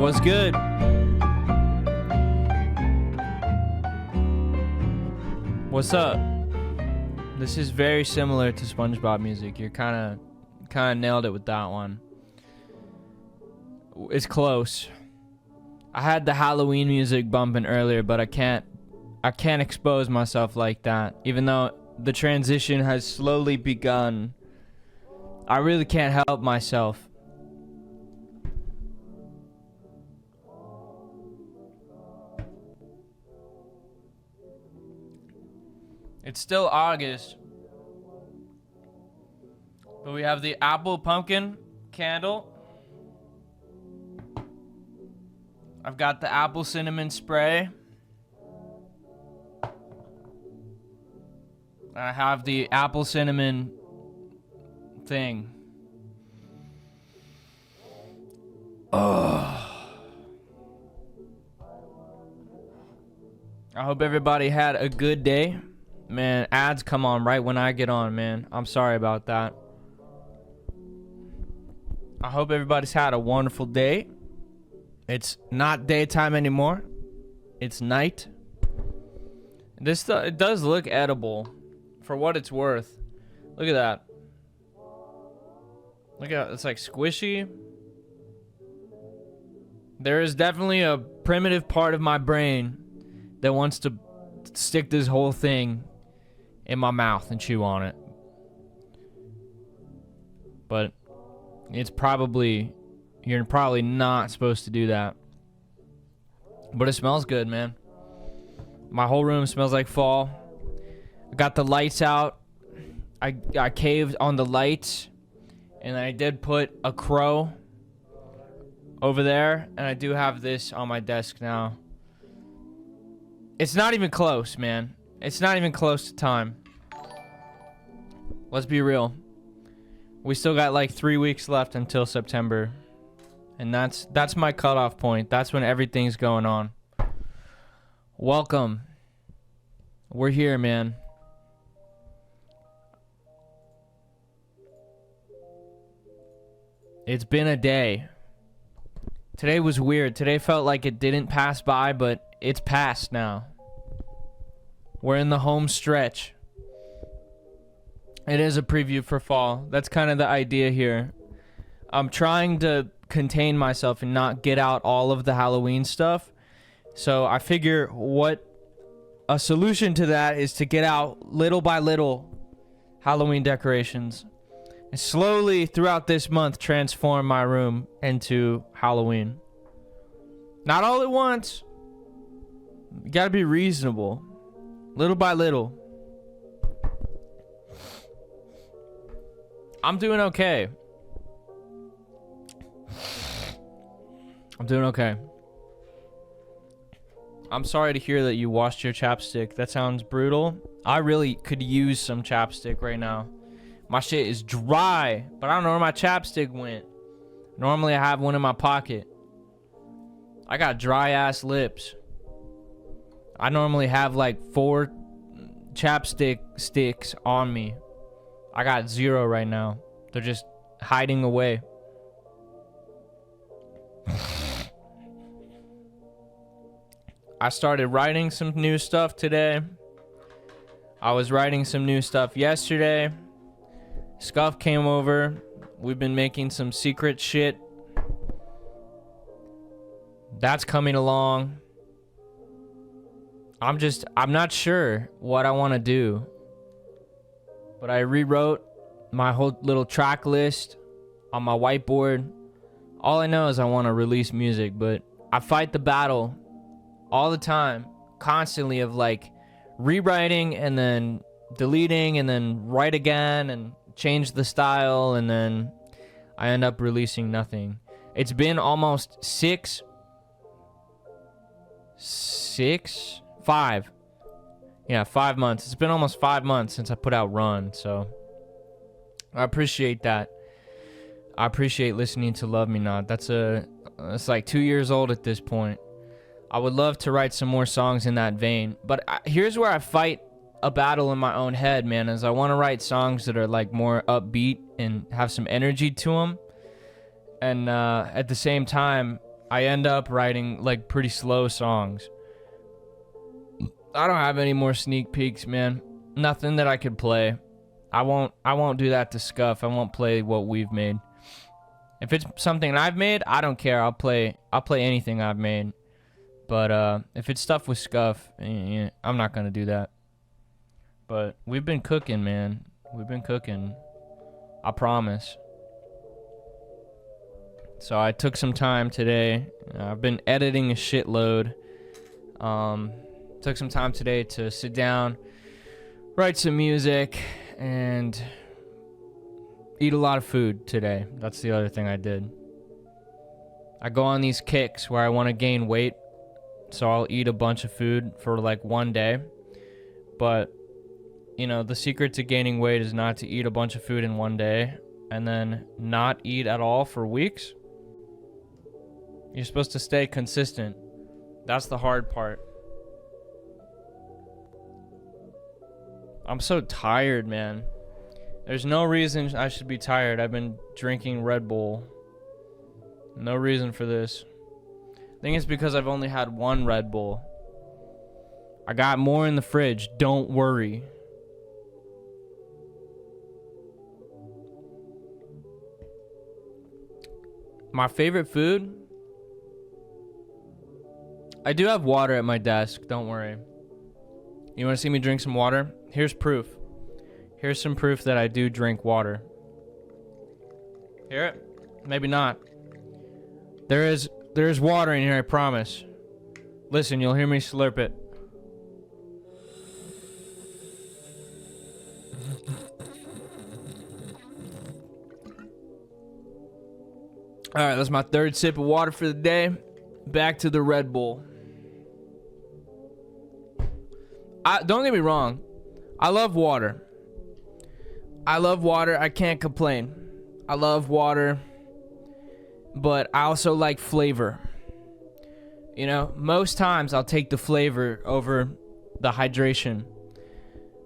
What's good? What's up? This is very similar to SpongeBob music. You're kind of nailed it with that one. It's close. I had the Halloween music bumping earlier, but I can't expose myself like that. Even though the transition has slowly begun, I really can't help myself. It's still August, but we have the apple pumpkin candle. I've got the apple cinnamon spray. I have the apple cinnamon thing. Oh. I hope everybody had a good day. Man, ads come on right when I get on, man. I'm sorry about that. I hope everybody's had a wonderful day. It's not daytime anymore. It's night. This it does look edible for what it's worth. Look at that. Look at it. It's like squishy. There is definitely a primitive part of my brain that wants to stick this whole thing in my mouth and chew on it. But you're probably not supposed to do that. But it smells good, man. My whole room smells like fall. I got the lights out. I caved on the lights, and I did put a crow over there, and I do have this on my desk now. It's not even close, man. It's not even close to time. Let's be real. We still got like 3 weeks left until September. And that's my cutoff point. That's when everything's going on. Welcome. We're here, man. It's been a day. Today was weird. Today felt like it didn't pass by, but it's past now. We're in the home stretch. It is a preview for fall. That's kind of the idea here. I'm trying to contain myself and not get out all of the Halloween stuff. So I figure what a solution to that is to get out little by little Halloween decorations. And slowly throughout this month transform my room into Halloween. Not all at once. You gotta be reasonable. Little by little. I'm doing okay. I'm doing okay. I'm sorry to hear that you washed your chapstick. That sounds brutal. I really could use some chapstick right now. My shit is dry, but I don't know where my chapstick went. Normally I have one in my pocket. I got dry ass lips. I normally have like 4 chapstick sticks on me. I got 0 right now. They're just hiding away. I started writing some new stuff today. I was writing some new stuff yesterday. Scuff came over. We've been making some secret shit. That's coming along. I'm not sure what I want to do. But I rewrote my whole little track list on my whiteboard. All I know is I want to release music, but I fight the battle all the time, constantly, of like rewriting and then deleting and then write again and change the style, and then I end up releasing nothing. It's been almost 5 months. It's been almost 5 months since I put out Run, so I appreciate that. I appreciate listening to Love Me Not. It's like 2 years old at this point. I would love to write some more songs in that vein, but here's where I fight a battle in my own head, man, is I want to write songs that are like more upbeat and have some energy to them, and at the same time I end up writing like pretty slow songs. I don't have any more sneak peeks, man. Nothing that I could play. I won't do that to Scuff. I won't play what we've made. If it's something I've made, I don't care. I'll play anything I've made. But if it's stuff with Scuff, I'm not gonna do that. But we've been cooking, man. We've been cooking. I promise. So I took some time today. I've been editing a shitload. Took some time today to sit down, write some music, and eat a lot of food today. That's the other thing I did. I go on these kicks where I want to gain weight, so I'll eat a bunch of food for like one day. But, you know, the secret to gaining weight is not to eat a bunch of food in one day and then not eat at all for weeks. You're supposed to stay consistent. That's the hard part. I'm so tired, man. There's no reason I should be tired. I've been drinking Red Bull. No reason for this. I think it's because I've only had one Red Bull. I got more in the fridge. Don't worry. My favorite food? I do have water at my desk. Don't worry. You want to see me drink some water? Here's proof. Here's some proof that I do drink water. Hear it? Maybe not. There is water in here, I promise. Listen, you'll hear me slurp it. Alright, that's my third sip of water for the day. Back to the Red Bull. Don't get me wrong. I love water. I can't complain. I love water. But I also like flavor. You know, most times I'll take the flavor over the hydration.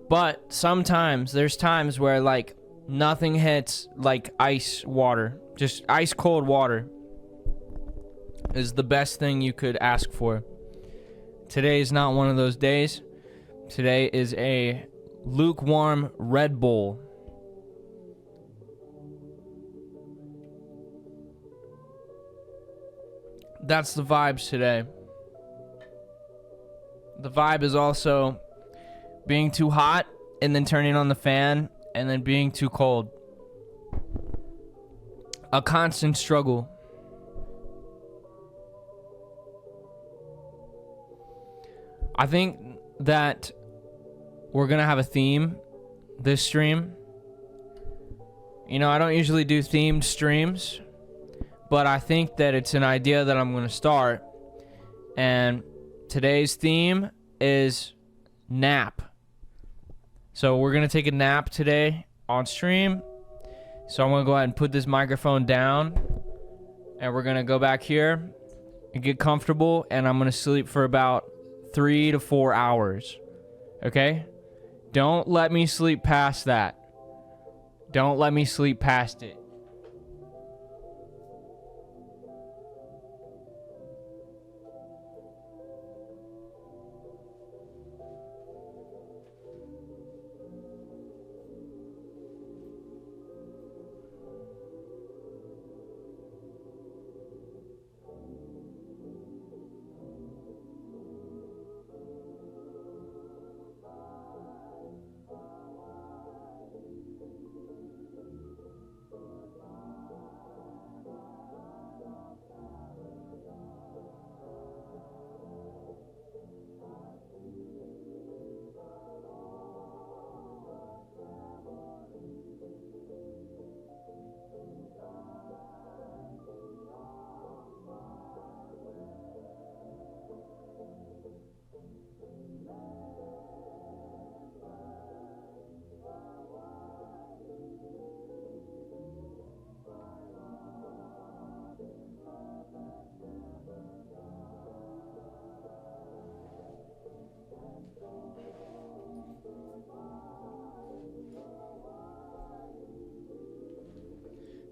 But sometimes there's times where like nothing hits like ice water. Just ice cold water is the best thing you could ask for. Today is not one of those days. Today is a lukewarm Red Bull. That's the vibes today. The vibe is also being too hot and then turning on the fan and then being too cold. A constant struggle. I think that we're gonna have a theme this stream. You know, I don't usually do themed streams, but I think that it's an idea that I'm gonna start. And today's theme is nap. So we're gonna take a nap today on stream. So I'm gonna go ahead and put this microphone down, and we're gonna go back here and get comfortable, and I'm gonna sleep for about 3 to 4 hours. Okay? Don't let me sleep past that. Don't let me sleep past it.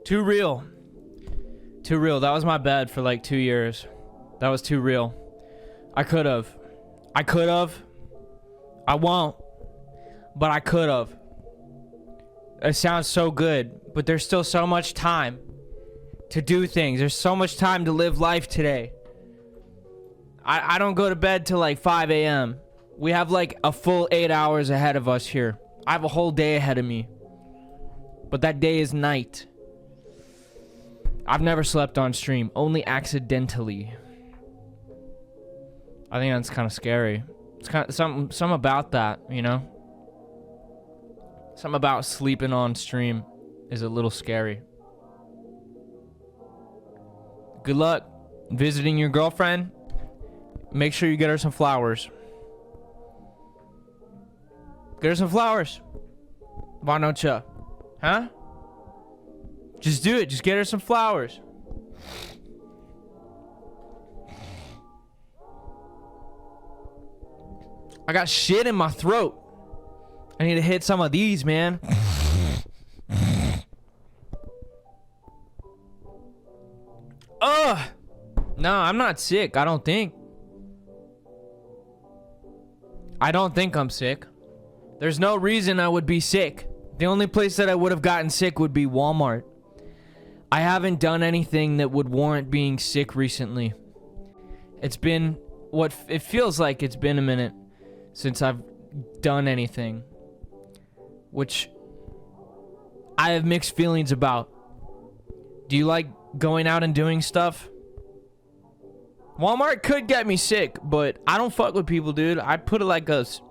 Too real. Too real. That was my bed for like 2 years. That was too real. I could have. I won't. But I could have. It sounds so good, but there's still so much time to do things. There's so much time to live life today. I don't go to bed till like 5 a.m. We have like a full 8 hours ahead of us here. I have a whole day ahead of me. But that day is night. I've never slept on stream, only accidentally. I think that's kind of scary. It's kind of something about that, you know? Something about sleeping on stream is a little scary. Good luck visiting your girlfriend. Make sure you get her some flowers. Get her some flowers. Why don't you? Huh? Just do it. Just get her some flowers. I got shit in my throat. I need to hit some of these, man. Ugh. No, I'm not sick. I don't think. I don't think I'm sick. There's no reason I would be sick. The only place that I would have gotten sick would be Walmart. I haven't done anything that would warrant being sick recently. It's been what it feels like it's been a minute since I've done anything, which I have mixed feelings about. Do you like going out and doing stuff? Walmart could get me sick, but I don't fuck with people, dude. I put it like us.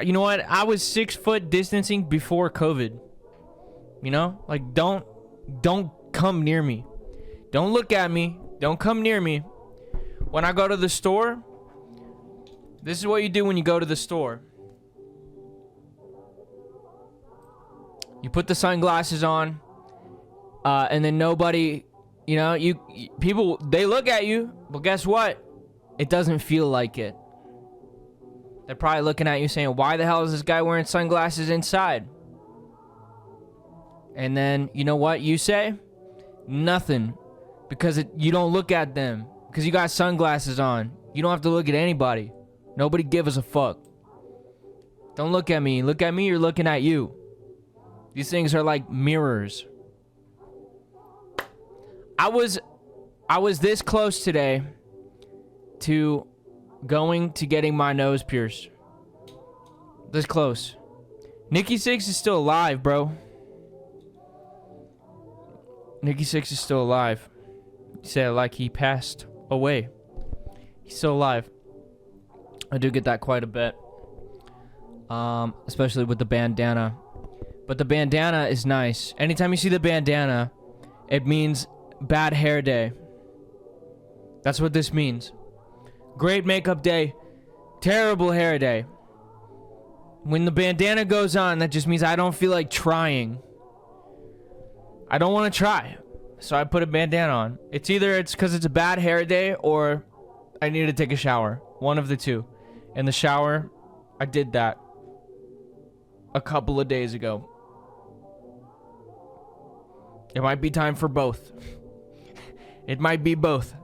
You know what? I was 6 foot distancing before COVID. You know, like don't come near me. Don't look at me. Don't come near me. When I go to the store, this is what you do when you go to the store. You put the sunglasses on, and then nobody, you know, people, they look at you, but guess what? It doesn't feel like it. They're probably looking at you saying, why the hell is this guy wearing sunglasses inside? And then, you know what you say? Nothing. Because you don't look at them. Because you got sunglasses on. You don't have to look at anybody. Nobody gives a fuck. Don't look at me. Look at me, you're looking at you. These things are like mirrors. I was this close today to going to getting my nose pierced. This close. Nikki Six is still alive, bro. Nikki Six is still alive. He said it like he passed away. He's still alive. I do get that quite a bit. Especially with the bandana. But the bandana is nice. Anytime you see the bandana, it means bad hair day. That's what this means. Great makeup day, terrible hair day. When the bandana goes on, that just means I don't feel like trying. I don't want to try. So I put a bandana on. It's either it's because it's a bad hair day or I need to take a shower. One of the two. In the shower, I did that a couple of days ago. It might be time for both. It might be both.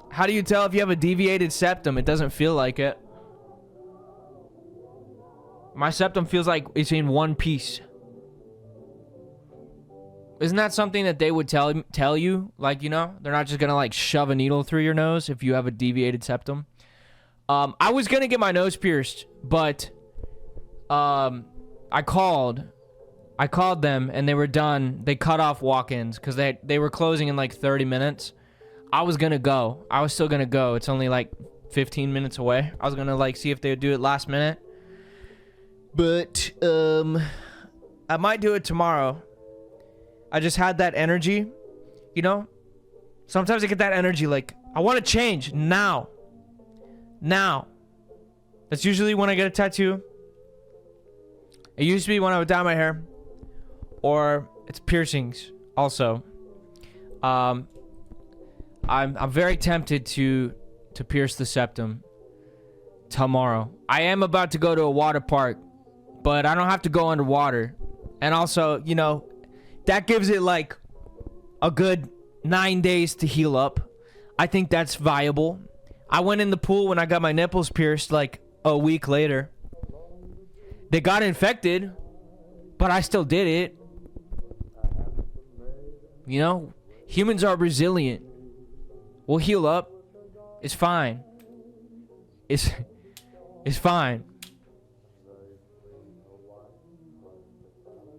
How do you tell if you have a deviated septum? It doesn't feel like it. My septum feels like it's in one piece. Isn't that something that they would tell you? Like, you know, they're not just gonna like shove a needle through your nose if you have a deviated septum. I was gonna get my nose pierced, but I called them and they were done. They cut off walk-ins because they were closing in like 30 minutes. I was gonna go. I was still gonna go. It's only like 15 minutes away. I was gonna like see if they would do it last minute. But I might do it tomorrow. I just had that energy, you know? Sometimes I get that energy like, I want to change now. Now. That's usually when I get a tattoo. It used to be when I would dye my hair. Or it's piercings also. I'm very tempted to pierce the septum tomorrow. I am about to go to a water park, but I don't have to go underwater. And also, you know, that gives it like a good 9 days to heal up. I think that's viable. I went in the pool when I got my nipples pierced like a week later. They got infected, but I still did it. You know, humans are resilient. We'll heal up. It's fine. It's fine.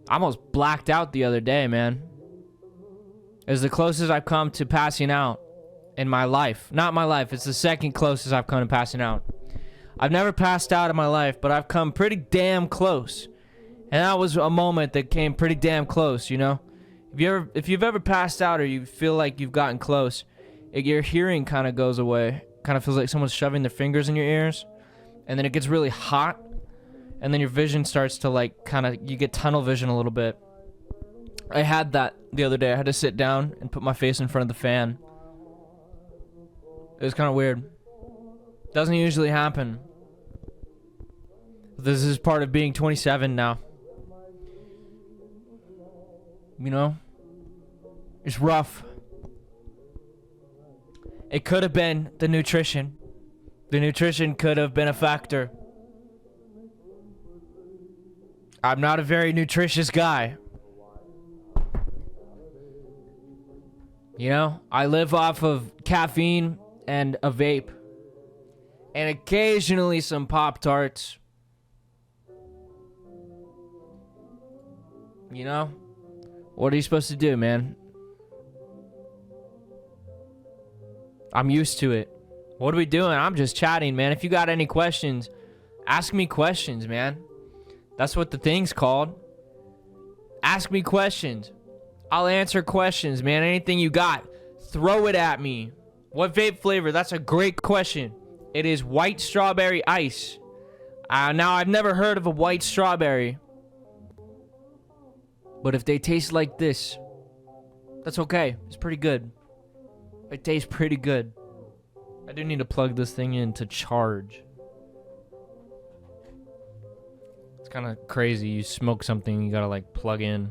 I almost blacked out the other day, man. It was the closest I've come to passing out in my life. Not my life. It's the second closest I've come to passing out. I've never passed out in my life, but I've come pretty damn close. And that was a moment that came pretty damn close, you know? If you've ever passed out or you feel like you've gotten close, your hearing kind of goes away. Kind of feels like someone's shoving their fingers in your ears. And then it gets really hot. And then your vision starts to like you get tunnel vision a little bit. I had that the other day. I had to sit down and put my face in front of the fan. It was kind of weird. Doesn't usually happen. This is part of being 27 now. You know? It's rough. It could have been the nutrition. The nutrition could have been a factor. I'm not a very nutritious guy. You know, I live off of caffeine and a vape. And occasionally some Pop-Tarts. You know? What are you supposed to do, man? I'm used to it. What are we doing? I'm just chatting, man. If you got any questions, ask me questions, man. That's what the thing's called. Ask me questions. I'll answer questions, man. Anything you got, throw it at me. What vape flavor? That's a great question. It is white strawberry ice. Now, I've never heard of a white strawberry. But if they taste like this, that's okay. It's pretty good. It tastes pretty good. I do need to plug this thing in to charge. It's kind of crazy. You smoke something, you gotta like plug in.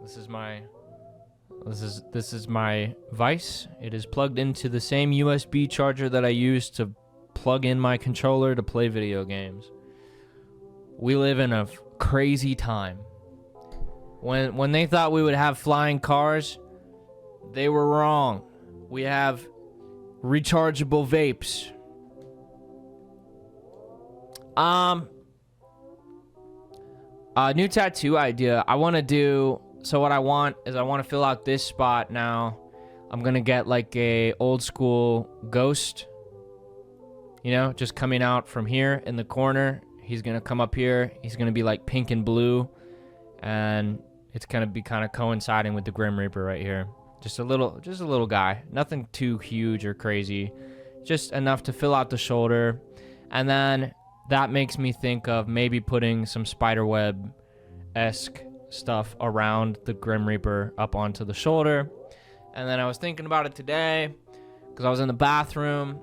This is my Vice. It is plugged into the same USB charger that I use to plug in my controller to play video games. We live in a crazy time. When they thought we would have flying cars, they were wrong. We have rechargeable vapes. New tattoo idea. I want to do, so what I want is I want to fill out this spot now. I'm going to get like a old school ghost, you know, just coming out from here in the corner. He's going to come up here. He's going to be like pink and blue, and it's going to be kind of coinciding with the Grim Reaper right here. Just a little guy. Nothing too huge or crazy. Just enough to fill out the shoulder. And then that makes me think of maybe putting some spiderweb-esque stuff around the Grim Reaper up onto the shoulder. And then I was thinking about it today because I was in the bathroom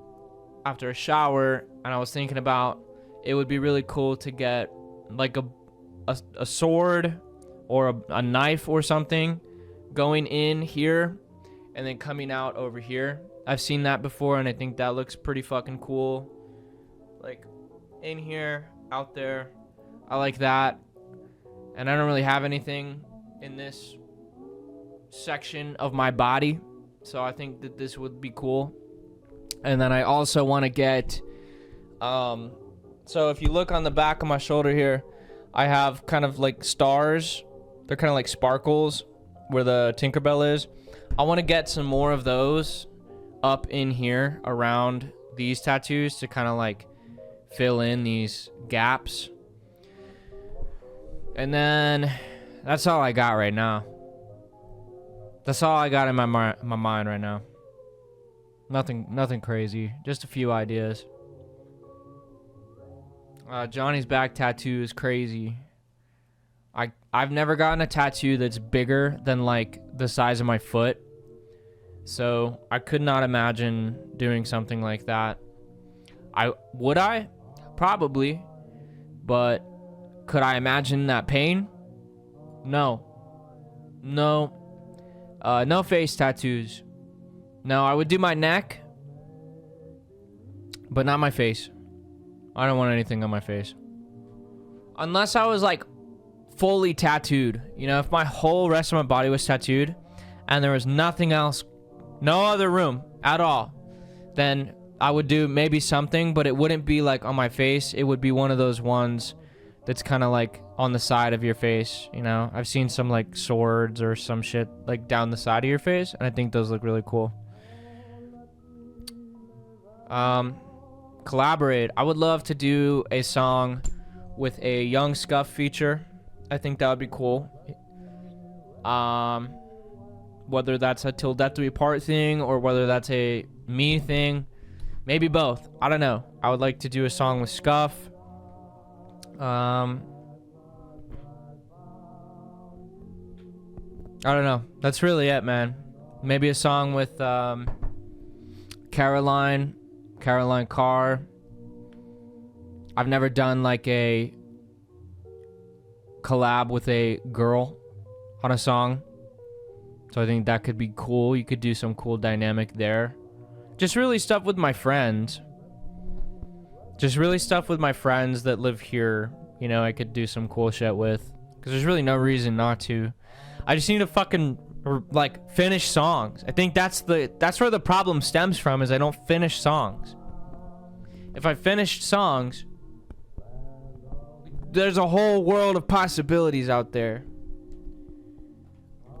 after a shower, and I was thinking about it would be really cool to get like a sword or a knife or something going in here and then coming out over here. I've seen that before, and I think that looks pretty fucking cool. Like in here, out there. I like that. And I don't really have anything in this section of my body, so I think that this would be cool. And then I also want to get so if you look on the back of my shoulder here, I have kind of like stars. They're kind of like sparkles where the Tinkerbell is. I want to get some more of those up in here around these tattoos to kind of like fill in these gaps. And then that's all I got right now. That's all I got in my mind right now. Nothing crazy. Just a few ideas. Johnny's back tattoo is crazy. I've never gotten a tattoo that's bigger than like the size of my foot. So I could not imagine doing something like that. Would I? Probably. But could I imagine that pain? No. No face tattoos. No, I would do my neck, but not my face. I don't want anything on my face. Unless I was like fully tattooed. You know, if my whole rest of my body was tattooed and there was nothing else, no other room at all, then I would do maybe something, but it wouldn't be like on my face. It would be one of those ones that's kind of like on the side of your face, you know? I've seen some like swords or some shit like down the side of your face, and I think those look really cool. Collaborate. I would love to do a song with a Young Scuff feature. I think that would be cool. Whether that's a Till Death Do We Part thing or whether that's a me thing. Maybe both. I don't know. I would like to do a song with Scuff. I don't know. That's really it, man. Maybe a song with Caroline Carr. I've never done like a collab with a girl on a song, so I think that could be cool. You could do some cool dynamic there. Just really stuff with my friends. Just really stuff with my friends that live here. You know, I could do some cool shit with. Because there's really no reason not to. I just need to fucking, like, finish songs. I think that's where the problem stems from, is I don't finish songs. If I finished songs, there's a whole world of possibilities out there.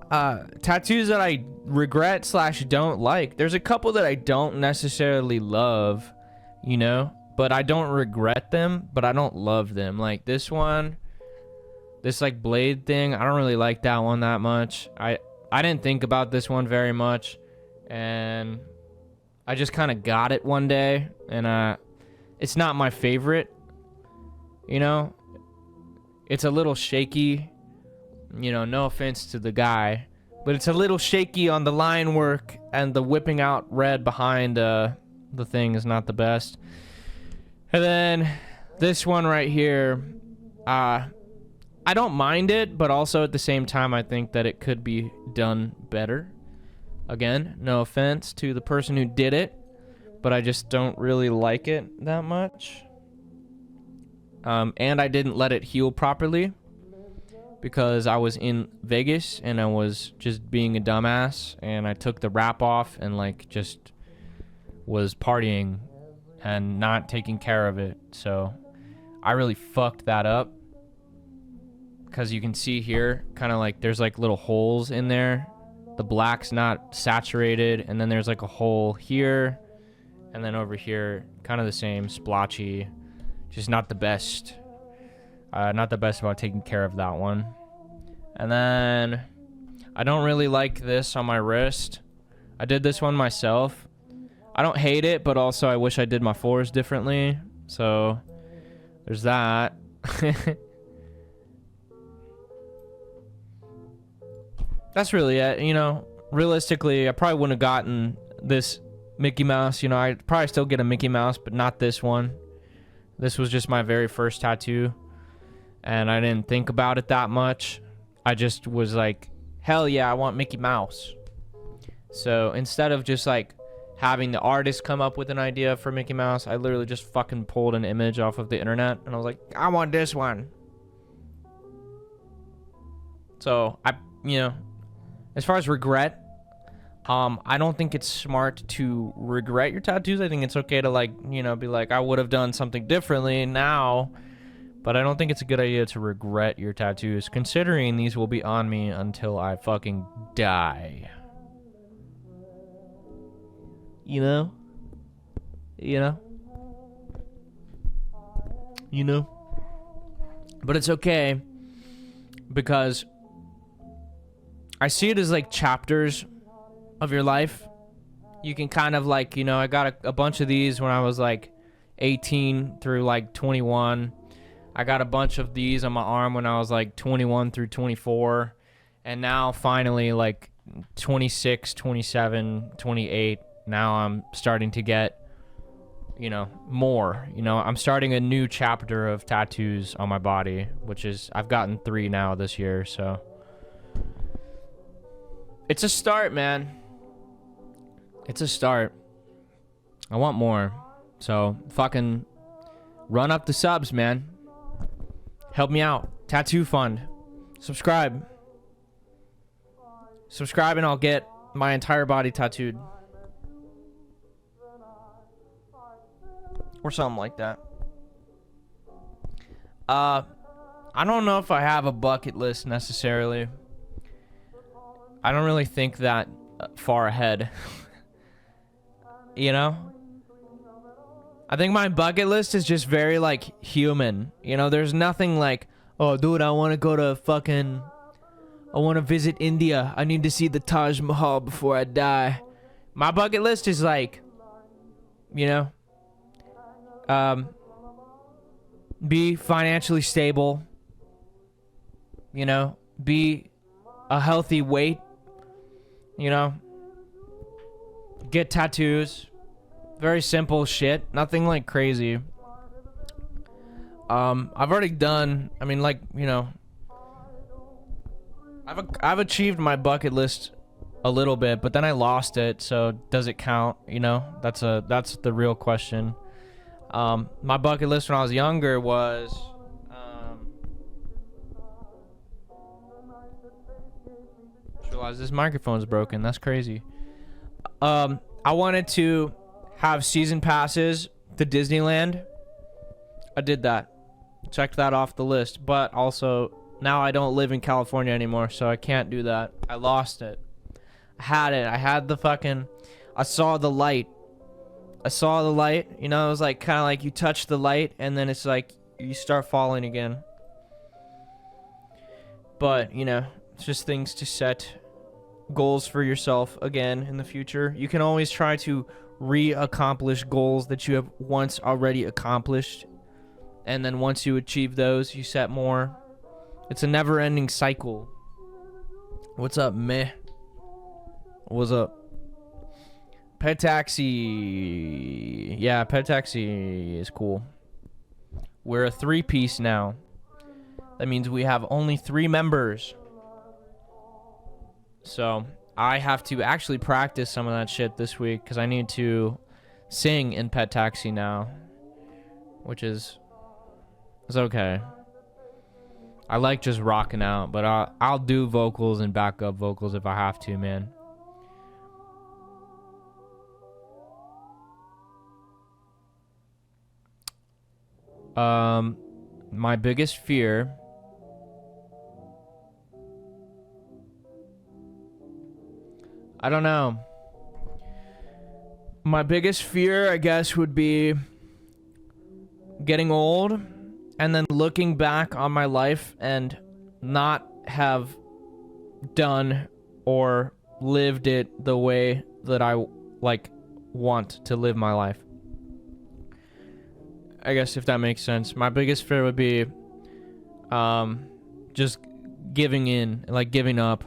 Tattoos that I regret / don't like. There's a couple that I don't necessarily love, you know, but I don't regret them, but I don't love them. Like this one, this like blade thing, I don't really like that one that much. I didn't think about this one very much, and I just kind of got it one day, and it's not my favorite, you know. It's a little shaky. You know, no offense to the guy, but it's a little shaky on the line work, and the whipping out red behind the thing is not the best. And then this one right here, I don't mind it, but also at the same time I think that it could be done better. Again, no offense to the person who did it, but I just don't really like it that much. And I didn't let it heal properly, because I was in Vegas and I was just being a dumbass, and I took the wrap off and like just was partying and not taking care of it. So I really fucked that up, because you can see here kind of like there's like little holes in there. The black's not saturated, and then there's like a hole here, and then over here kind of the same, splotchy. Just not the best. Not the best about taking care of that one. And then I don't really like this on my wrist. I did this one myself. I don't hate it, but also I wish I did my fours differently. So there's that. That's really it. You know, realistically, I probably wouldn't have gotten this Mickey Mouse. You know, I'd probably still get a Mickey Mouse, but not this one. This was just my very first tattoo, and I didn't think about it that much. I just was like, hell yeah, I want Mickey Mouse. So instead of just like having the artist come up with an idea for Mickey Mouse, I literally just fucking pulled an image off of the internet, and I was like, I want this one. So you know, as far as regret, I don't think it's smart to regret your tattoos. I think it's okay to, like, you know, be like, I would have done something differently now. But I don't think it's a good idea to regret your tattoos, considering these will be on me until I fucking die. You know? You know? You know? But it's okay, because I see it as like chapters of your life. You can kind of like, you know, I got a bunch of these when I was like 18 through like 21. I got a bunch of these on my arm when I was like 21 through 24. And now finally like 26, 27, 28, now I'm starting to get, you know, more. You know, I'm starting a new chapter of tattoos on my body, which is, I've gotten 3 now this year, so. It's a start, man. It's a start. I want more. So, fucking run up the subs, man. Help me out. Tattoo fund. Subscribe. Subscribe and I'll get my entire body tattooed. Or something like that. I don't know if I have a bucket list necessarily. I don't really think that far ahead. You know? I think my bucket list is just very, like, human. You know, there's nothing like, oh, dude, I want to go to fucking... I want to visit India. I need to see the Taj Mahal before I die. My bucket list is like, you know, be financially stable. You know, be a healthy weight. You know, get tattoos. Very simple shit. Nothing like crazy. I've already done, I mean, like, you know, I've achieved my bucket list a little bit, but then I lost it, so does it count? You know, that's the real question. My bucket list when I was younger was, just realized this microphone's broken. That's crazy. I wanted to have season passes to Disneyland. I did that. Checked that off the list, but also now I don't live in California anymore, so I can't do that. I lost it. I had it. I had the fucking... I saw the light. I saw the light. You know, it was like kind of like you touch the light and then it's like you start falling again. But, you know, it's just things to set goals for yourself again in the future. You can always try to re-accomplish goals that you have once already accomplished. And then once you achieve those, you set more. It's a never-ending cycle. What's up, meh? What's up? Pet Taxi. Yeah, Pet Taxi is cool. We're a 3-piece now. That means we have only 3 members. So I have to actually practice some of that shit this week because I need to sing in Pet Taxi now, which is okay. I like just rocking out, but I'll do vocals and backup vocals if I have to, man. My biggest fear... I don't know. My biggest fear, I guess, would be getting old and then looking back on my life and not have done or lived it the way that I, like, want to live my life. I guess if that makes sense. My biggest fear would be just giving in, like giving up,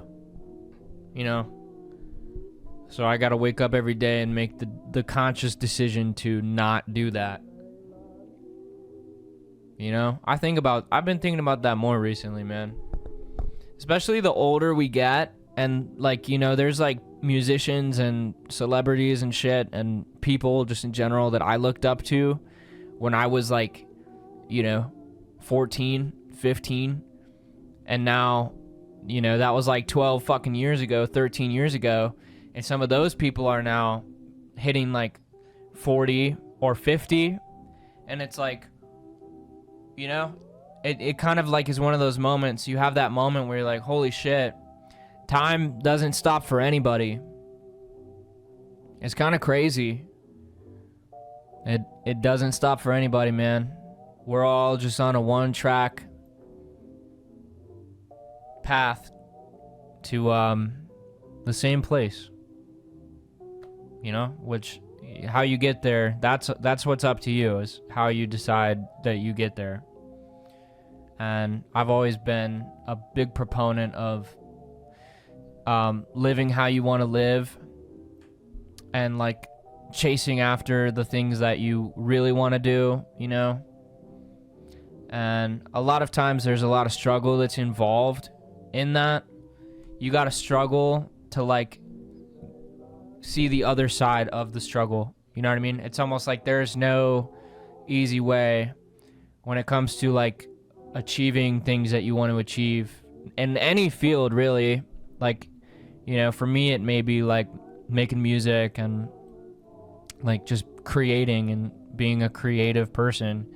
you know? So I gotta wake up every day and make the conscious decision to not do that. You know? I've been thinking about that more recently, man. Especially the older we get, and like, you know, there's like musicians and celebrities and shit and people just in general that I looked up to when I was like, you know, 14, 15. And now, you know, that was like 12 fucking years ago, 13 years ago. And some of those people are now hitting like 40 or 50. And it's like, you know, it kind of like is one of those moments. You have that moment where you're like, holy shit, time doesn't stop for anybody. It's kind of crazy. It doesn't stop for anybody, man. We're all just on a one-track path to the same place. You know, which how you get there, that's what's up to you, is how you decide that you get there. And I've always been a big proponent of living how you want to live and like chasing after the things that you really want to do, you know? And a lot of times there's a lot of struggle that's involved in that. You got to struggle to like see the other side of the struggle. You know what I mean? It's almost like there's no easy way when it comes to like achieving things that you want to achieve in any field, really. Like, you know, for me it may be like making music and like just creating and being a creative person,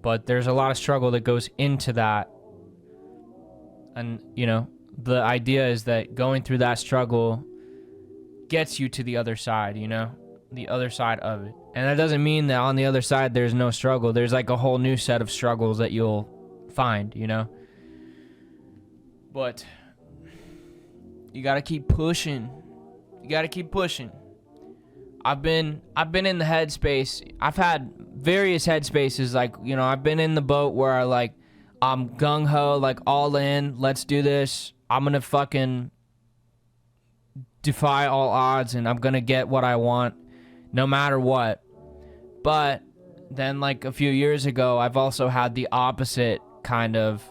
but there's a lot of struggle that goes into that. And you know, the idea is that going through that struggle gets you to the other side, you know, the other side of it. And that doesn't mean that on the other side there's no struggle. There's like a whole new set of struggles that you'll find, you know. But you gotta keep pushing. You gotta keep pushing. I've been in the headspace. I've had various headspaces. Like, you know, I've been in the boat where I'm gung ho, like all in. Let's do this. I'm gonna fucking defy all odds, and I'm gonna get what I want, no matter what. But then, like a few years ago, I've also had the opposite kind of.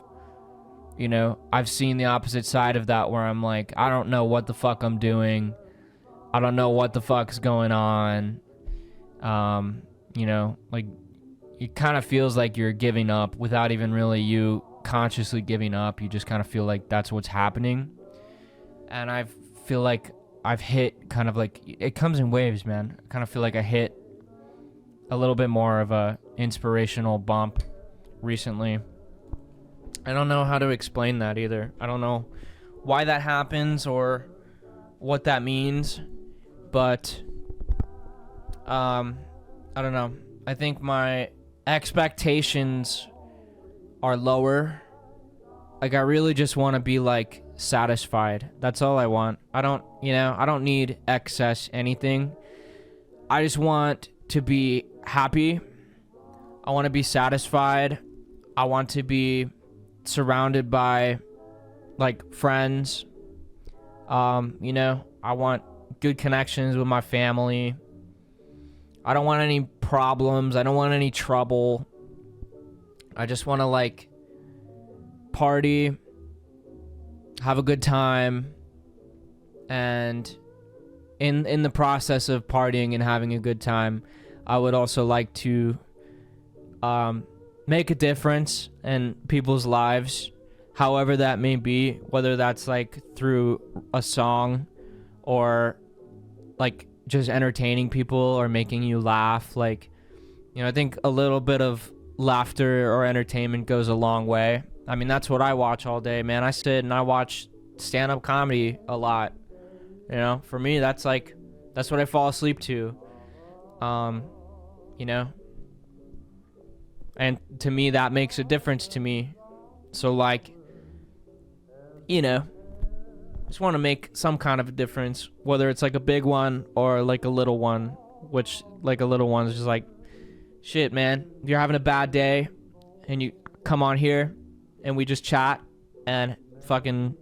You know, I've seen the opposite side of that where I'm like, I don't know what the fuck I'm doing. I don't know what the fuck's going on. You know, like it kind of feels like you're giving up without even really you consciously giving up. You just kind of feel like that's what's happening. And I feel like I've hit kind of like, it comes in waves, man. I kind of feel like I hit a little bit more of a inspirational bump recently. I don't know how to explain that either. I don't know why that happens or what that means, but I don't know. I think my expectations are lower. Like I really just want to be like satisfied. That's all I want. I don't need excess anything. I just want to be happy. I want to be satisfied. I want to be surrounded by like friends. You know, I want good connections with my family. I don't want any problems. I don't want any trouble. I just want to like party, have a good time, and in the process of partying and having a good time, I would also like to make a difference in people's lives, however that may be, whether that's like through a song or like just entertaining people or making you laugh. Like, you know, I think a little bit of laughter or entertainment goes a long way. I mean, that's what I watch all day, man. I sit and I watch stand-up comedy a lot. You know, for me, that's what I fall asleep to. You know, and to me, that makes a difference to me. So like, you know, just want to make some kind of a difference, whether it's like a big one or like a little one, which like a little one is just like, shit, man, if you're having a bad day and you come on here and we just chat and fucking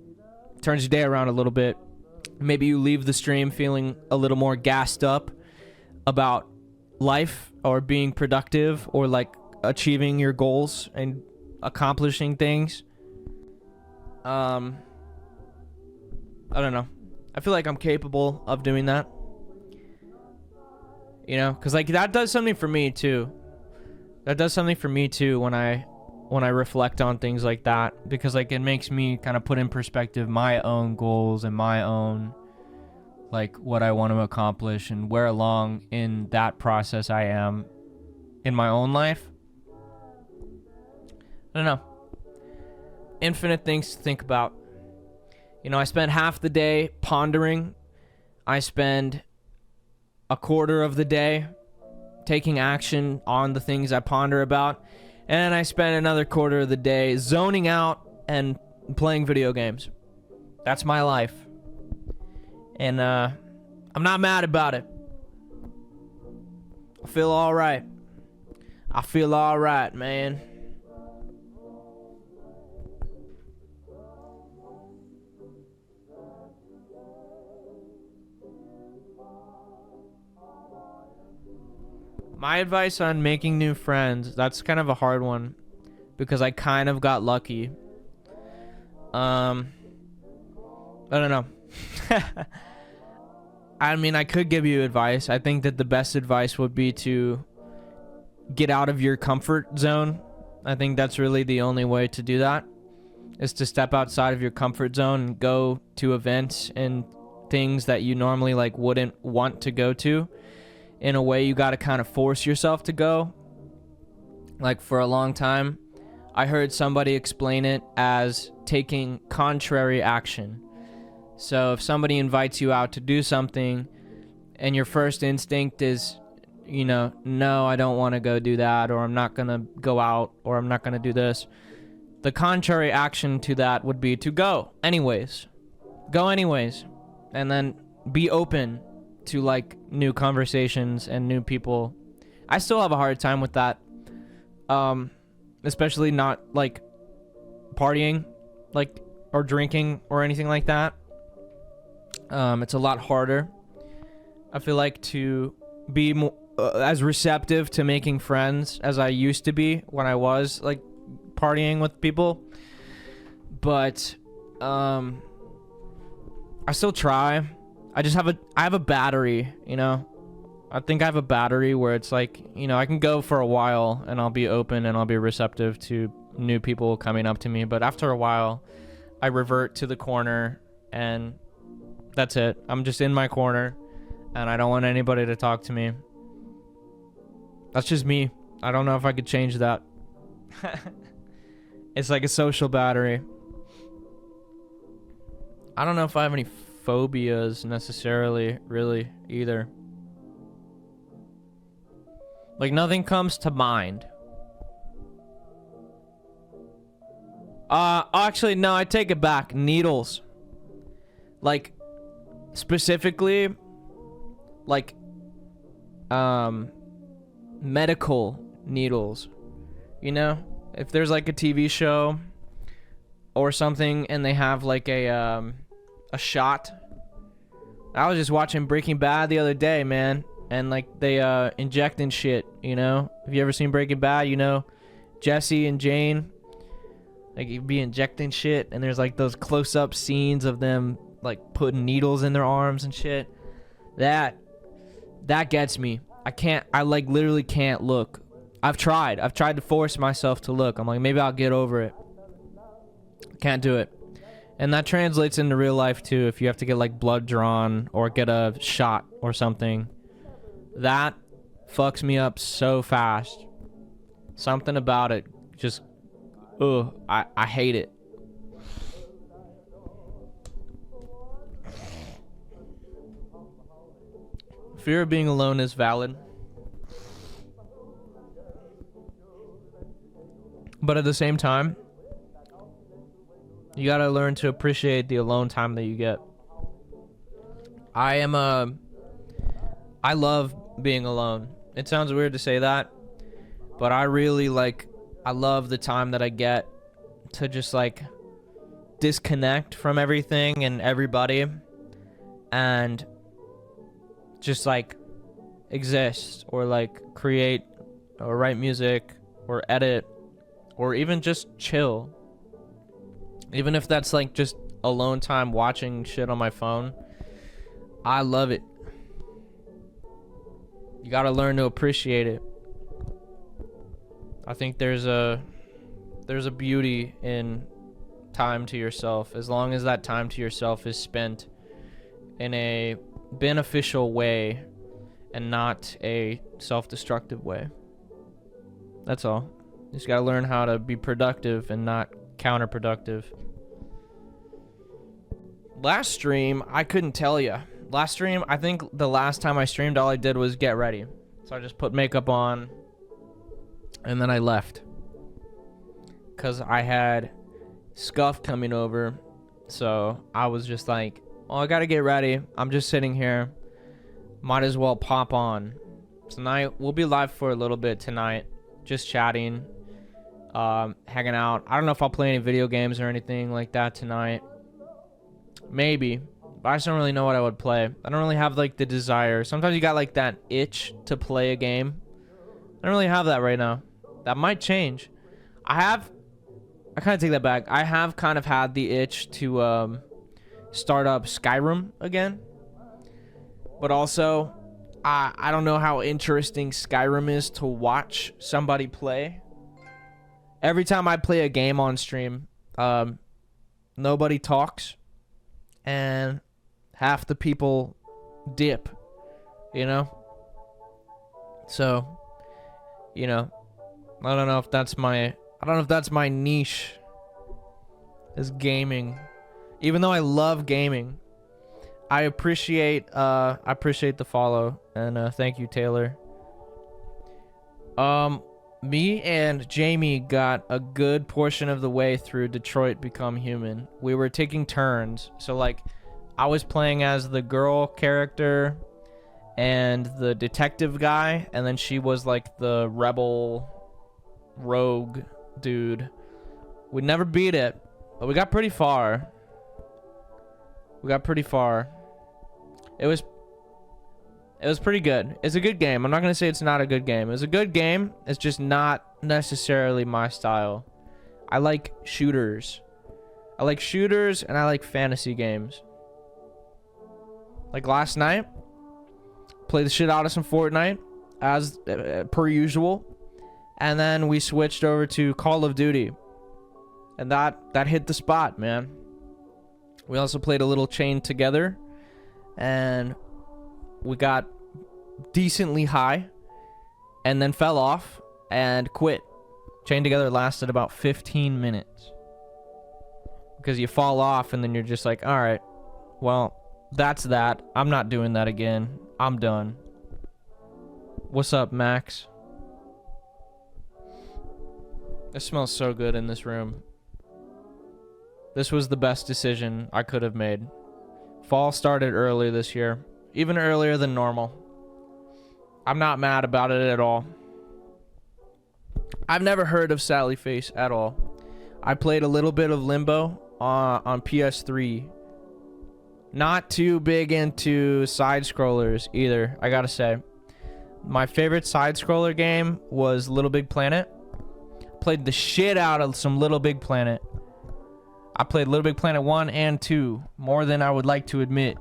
turns your day around a little bit. Maybe you leave the stream feeling a little more gassed up about life or being productive or like achieving your goals and accomplishing things. I don't know. I feel like I'm capable of doing that. You know, because like that does something for me too. That does something for me too when I reflect on things like that, because like it makes me kind of put in perspective my own goals and my own like what I want to accomplish and where along in that process I am in my own life. I don't know. Infinite things to think about. You know, I spend half the day pondering. I spend a quarter of the day taking action on the things I ponder about. And I spend another quarter of the day zoning out and playing video games. That's my life. And I'm not mad about it. I feel all right. I feel all right, man. My advice on making new friends, that's kind of a hard one because I kind of got lucky. I don't know. I mean, I could give you advice. I think that the best advice would be to get out of your comfort zone. I think that's really the only way to do that, is to step outside of your comfort zone and go to events and things that you normally like wouldn't want to go to. In a way, you got to kind of force yourself to go. Like, for a long time, I heard somebody explain it as taking contrary action. So if somebody invites you out to do something and your first instinct is, you know, no, I don't want to go do that, or I'm not going to go out, or I'm not going to do this, the contrary action to that would be to go anyways. Go anyways. And then be open to like new conversations and new people. I still have a hard time with that. Especially not like partying, like, or drinking or anything like that. It's a lot harder, I feel like, to be more, as receptive to making friends as I used to be when I was like partying with people. But I still try. I have a battery, you know. I think I have a battery where it's like, you know, I can go for a while and I'll be open and I'll be receptive to new people coming up to me. But after a while, I revert to the corner and that's it. I'm just in my corner and I don't want anybody to talk to me. That's just me. I don't know if I could change that. It's like a social battery. I don't know if I have any phobias necessarily, really, either. Like, nothing comes to mind. Actually, no, I take it back. Needles. Like, specifically, like, medical needles. You know? If there's, like, a TV show or something and they have, like, a shot. I was just watching Breaking Bad the other day, man. And, like, they inject and shit, you know? Have you ever seen Breaking Bad? You know, Jesse and Jane, like, you'd be injecting shit, and there's, like, those close-up scenes of them, like, putting needles in their arms and shit. That gets me. I, like, literally can't look. I've tried to force myself to look. I'm like, maybe I'll get over it. Can't do it. And that translates into real life, too, if you have to get, like, blood drawn or get a shot or something. That fucks me up so fast. Something about it just, I hate it. Fear of being alone is valid. But at the same time, you gotta learn to appreciate the alone time that you get. I love being alone. It sounds weird to say that, but I really I love the time that I get to just like disconnect from everything and everybody and just like exist, or like create or write music or edit or even just chill. Even if that's like just alone time watching shit on my phone. I love it. You gotta learn to appreciate it. I think there's a beauty in time to yourself, as long as that time to yourself is spent in a beneficial way and not a self-destructive way. That's all. You just gotta learn how to be productive and not counterproductive. Last stream, I couldn't tell you. Last stream, I think the last time I streamed, all I did was get ready. So I just put makeup on, and then I left. Because I had Scuff coming over, so I was just like, oh, I gotta get ready. I'm just sitting here. Might as well pop on. Tonight, we'll be live for a little bit tonight. Just chatting, hanging out. I don't know if I'll play any video games or anything like that tonight. Maybe. But I just don't really know what I would play. I don't really have, like, the desire. Sometimes you got, like, that itch to play a game. I don't really have that right now. That might change. I kind of take that back. I have kind of had the itch to start up Skyrim again. But also, I don't know how interesting Skyrim is to watch somebody play. Every time I play a game on stream, nobody talks, and half the people dip, you know? So, you know, I don't know if that's my niche, is gaming. Even though I love gaming, I appreciate the follow, and thank you, Taylor. Me and Jamie got a good portion of the way through Detroit Become Human. We were taking turns. So, like, I was playing as the girl character and the detective guy, and then she was, like, the rebel rogue dude. We never beat it, but we got pretty far. It was pretty good. It's a good game. I'm not going to say it's not a good game. It's a good game. It's just not necessarily my style. I like shooters. And I like fantasy games. Like last night, played the shit out of some Fortnite, as per usual. And then we switched over to Call of Duty. And that hit the spot, man. We also played a little Chained Together. And we got decently high and then fell off and quit. Chained Together lasted about 15 minutes because you fall off and then you're just like, all right, well, that's that. I'm not doing that again. I'm done. What's up, Max? It smells so good in this room. This was the best decision I could have made. Fall started early this year. Even earlier than normal. I'm not mad about it at all. I've never heard of Sally Face at all. I played a little bit of Limbo on PS3. Not too big into side-scrollers either, I gotta say. My favorite side-scroller game was Little Big Planet. Played the shit out of some Little Big Planet. I played Little Big Planet 1 and 2 more than I would like to admit.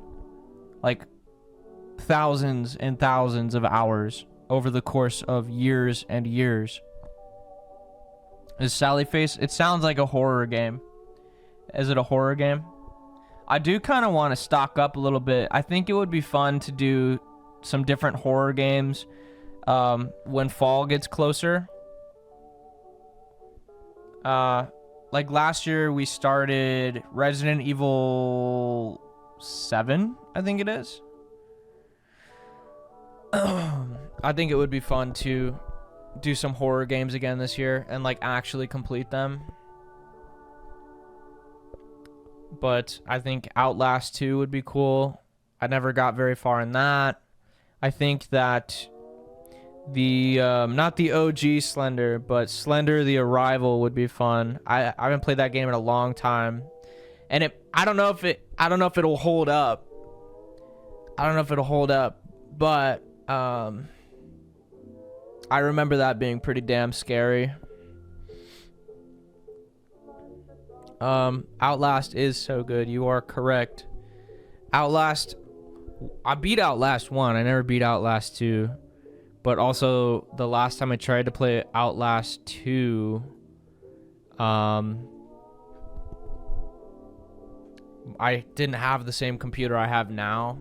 Like, thousands and thousands of hours over the course of years and years. Is Sally Face? It sounds like a horror game. Is it a horror game? I do kind of want to stock up a little bit. I think it would be fun to do some different horror games when fall gets closer. Like last year we started Resident Evil 7, I think it is. I think it would be fun to do some horror games again this year and like actually complete them. But I think Outlast 2 would be cool. I never got very far in that. I think that the not the OG Slender, but Slender the Arrival would be fun. I haven't played that game in a long time. And I don't know if it'll hold up. But I remember that being pretty damn scary. Outlast is so good. You are correct. Outlast, I beat Outlast 1. I never beat Outlast 2. But also, the last time I tried to play Outlast 2, I didn't have the same computer I have now.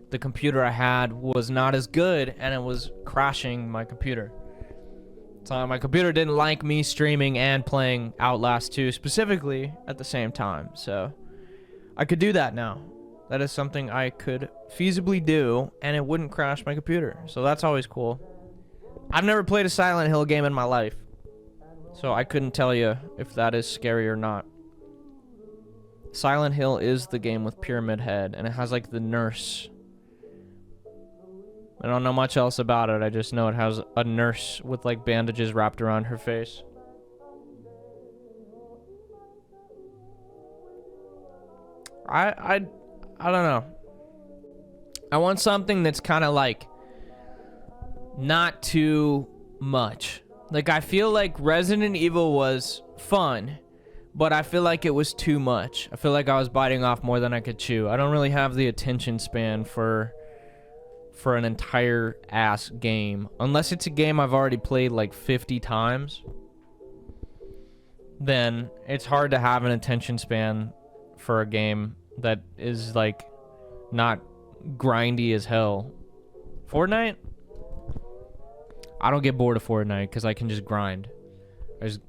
The computer I had was not as good, and it was crashing my computer. So my computer didn't like me streaming and playing Outlast 2 specifically at the same time. So I could do that now. That is something I could feasibly do, and it wouldn't crash my computer. So that's always cool. I've never played a Silent Hill game in my life, so I couldn't tell you if that is scary or not. Silent Hill is the game with Pyramid Head, and it has like the nurse. I don't know much else about it. I just know it has a nurse with like bandages wrapped around her face. I don't know. I want something that's kind of like not too much. Like I feel like Resident Evil was fun, but I feel like it was too much. I feel like I was biting off more than I could chew. I don't really have the attention span for an entire ass game. Unless it's a game I've already played like 50 times, then it's hard to have an attention span for a game that is like not grindy as hell. Fortnite? I don't get bored of Fortnite because I can just grind.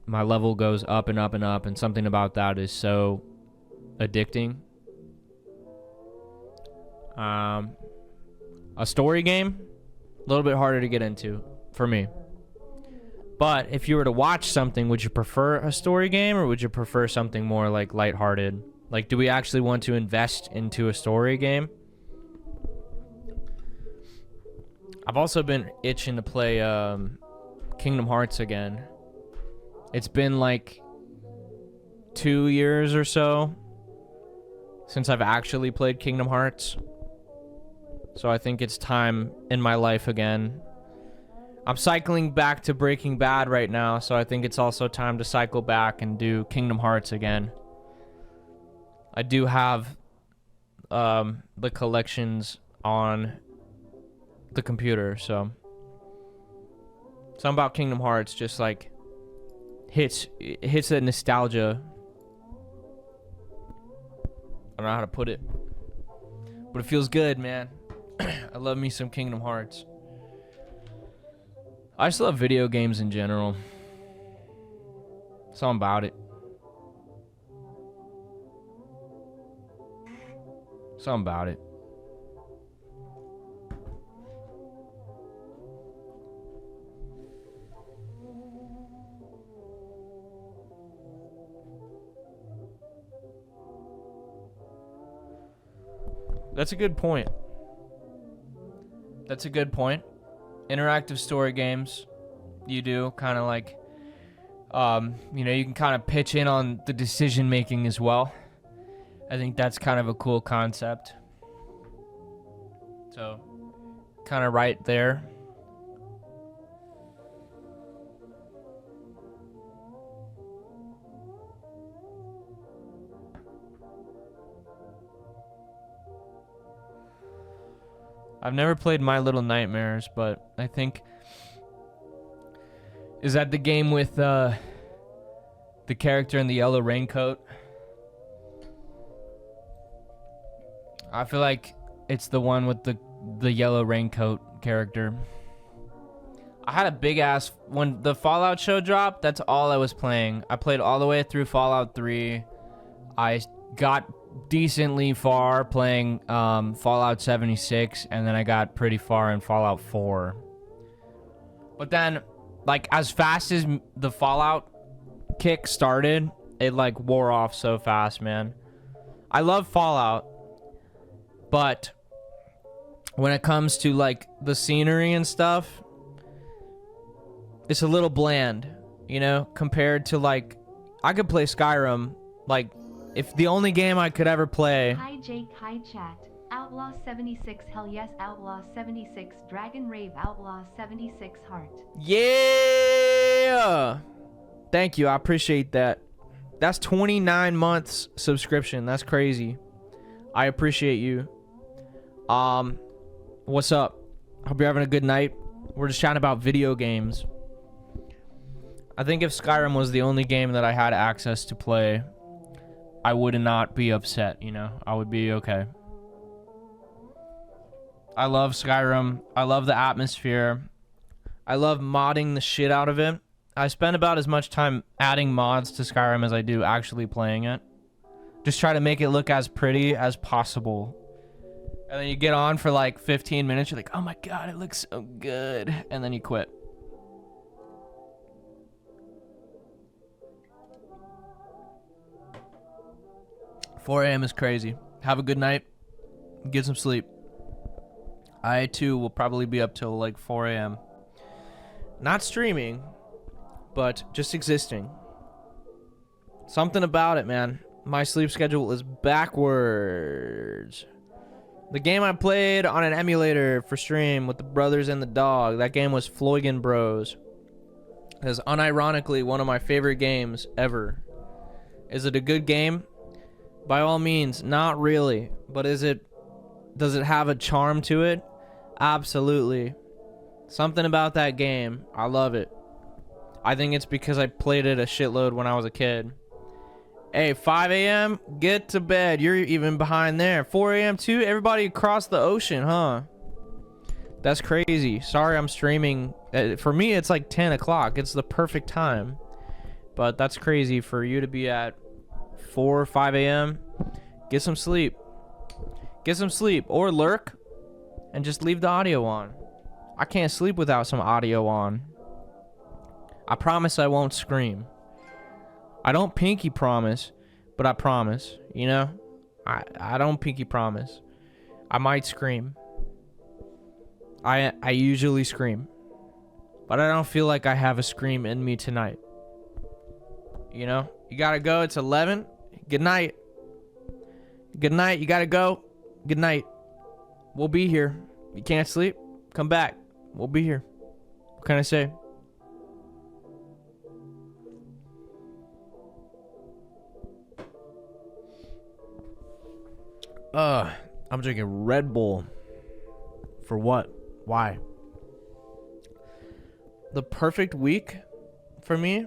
My level goes up and up and up, and something about that is so addicting. A story game, a little bit harder to get into for me. But if you were to watch something, would you prefer a story game or would you prefer something more like lighthearted? Like, do we actually want to invest into a story game? I've also been itching to play Kingdom Hearts again. It's been like 2 years or so since I've actually played Kingdom Hearts. So I think it's time in my life again. I'm cycling back to Breaking Bad right now, so I think it's also time to cycle back and do Kingdom Hearts again. I do have the collections on the computer, so something about Kingdom Hearts just like hits that nostalgia. I don't know how to put it, but it feels good, man. I love me some Kingdom Hearts. I just love video games in general. Something about it. Something about it. That's a good point. That's a good point. Interactive story games, you do kind of like, you know, you can kind of pitch in on the decision making as well. I think that's kind of a cool concept. So, kind of right there. I've never played My Little Nightmares, but I think... Is that the game with the character in the yellow raincoat? I feel like it's the one with the yellow raincoat character. I had a big ass... When the Fallout show dropped, that's all I was playing. I played all the way through Fallout 3. I got decently far playing Fallout 76, and then I got pretty far in Fallout 4. But then, like, as fast as the Fallout kick started, it like wore off so fast, man. I love Fallout, but when it comes to like the scenery and stuff, it's a little bland, you know, compared to like, I could play Skyrim, like, if the only game I could ever play. Hi Jake, hi chat. Outlaw 76, hell yes, Outlaw 76, Dragon Rave, Outlaw 76 heart. Yeah! Thank you, I appreciate that. That's 29 months subscription. That's crazy. I appreciate you. What's up? Hope you're having a good night. We're just chatting about video games. I think if Skyrim was the only game that I had access to play, I would not be upset, you know? I would be okay. I love Skyrim. I love the atmosphere. I love modding the shit out of it. I spend about as much time adding mods to Skyrim as I do actually playing it. Just try to make it look as pretty as possible. And then you get on for like 15 minutes, you're like, oh my god, it looks so good. And then you quit. $4 a.m. is crazy. Have a good night. Get some sleep. I, too, will probably be up till like 4 a.m. Not streaming, but just existing. Something about it, man. My sleep schedule is backwards. The game I played on an emulator for stream with the brothers and the dog, that game was Floygan Bros. It is unironically one of my favorite games ever. Is it a good game? By all means, not really. But does it have a charm to it? Absolutely. Something about that game. I love it. I think it's because I played it a shitload when I was a kid. Hey, 5 a.m., get to bed. You're even behind there. 4 a.m. too? Everybody across the ocean, huh? That's crazy. Sorry I'm streaming. For me, it's like 10 o'clock. It's the perfect time. But that's crazy for you to be at 4 or 5 a.m. Get some sleep. Get some sleep. Or lurk and just leave the audio on. I can't sleep without some audio on. I promise I won't scream. I don't pinky promise, but I promise, you know? I don't pinky promise. I might scream. I usually scream. But I don't feel like I have a scream in me tonight. You know? You gotta go. It's 11. Good night. Good night. You gotta go. Good night. We'll be here. You can't sleep? Come back. We'll be here. What can I say? I'm drinking Red Bull. For what? Why? The perfect week for me?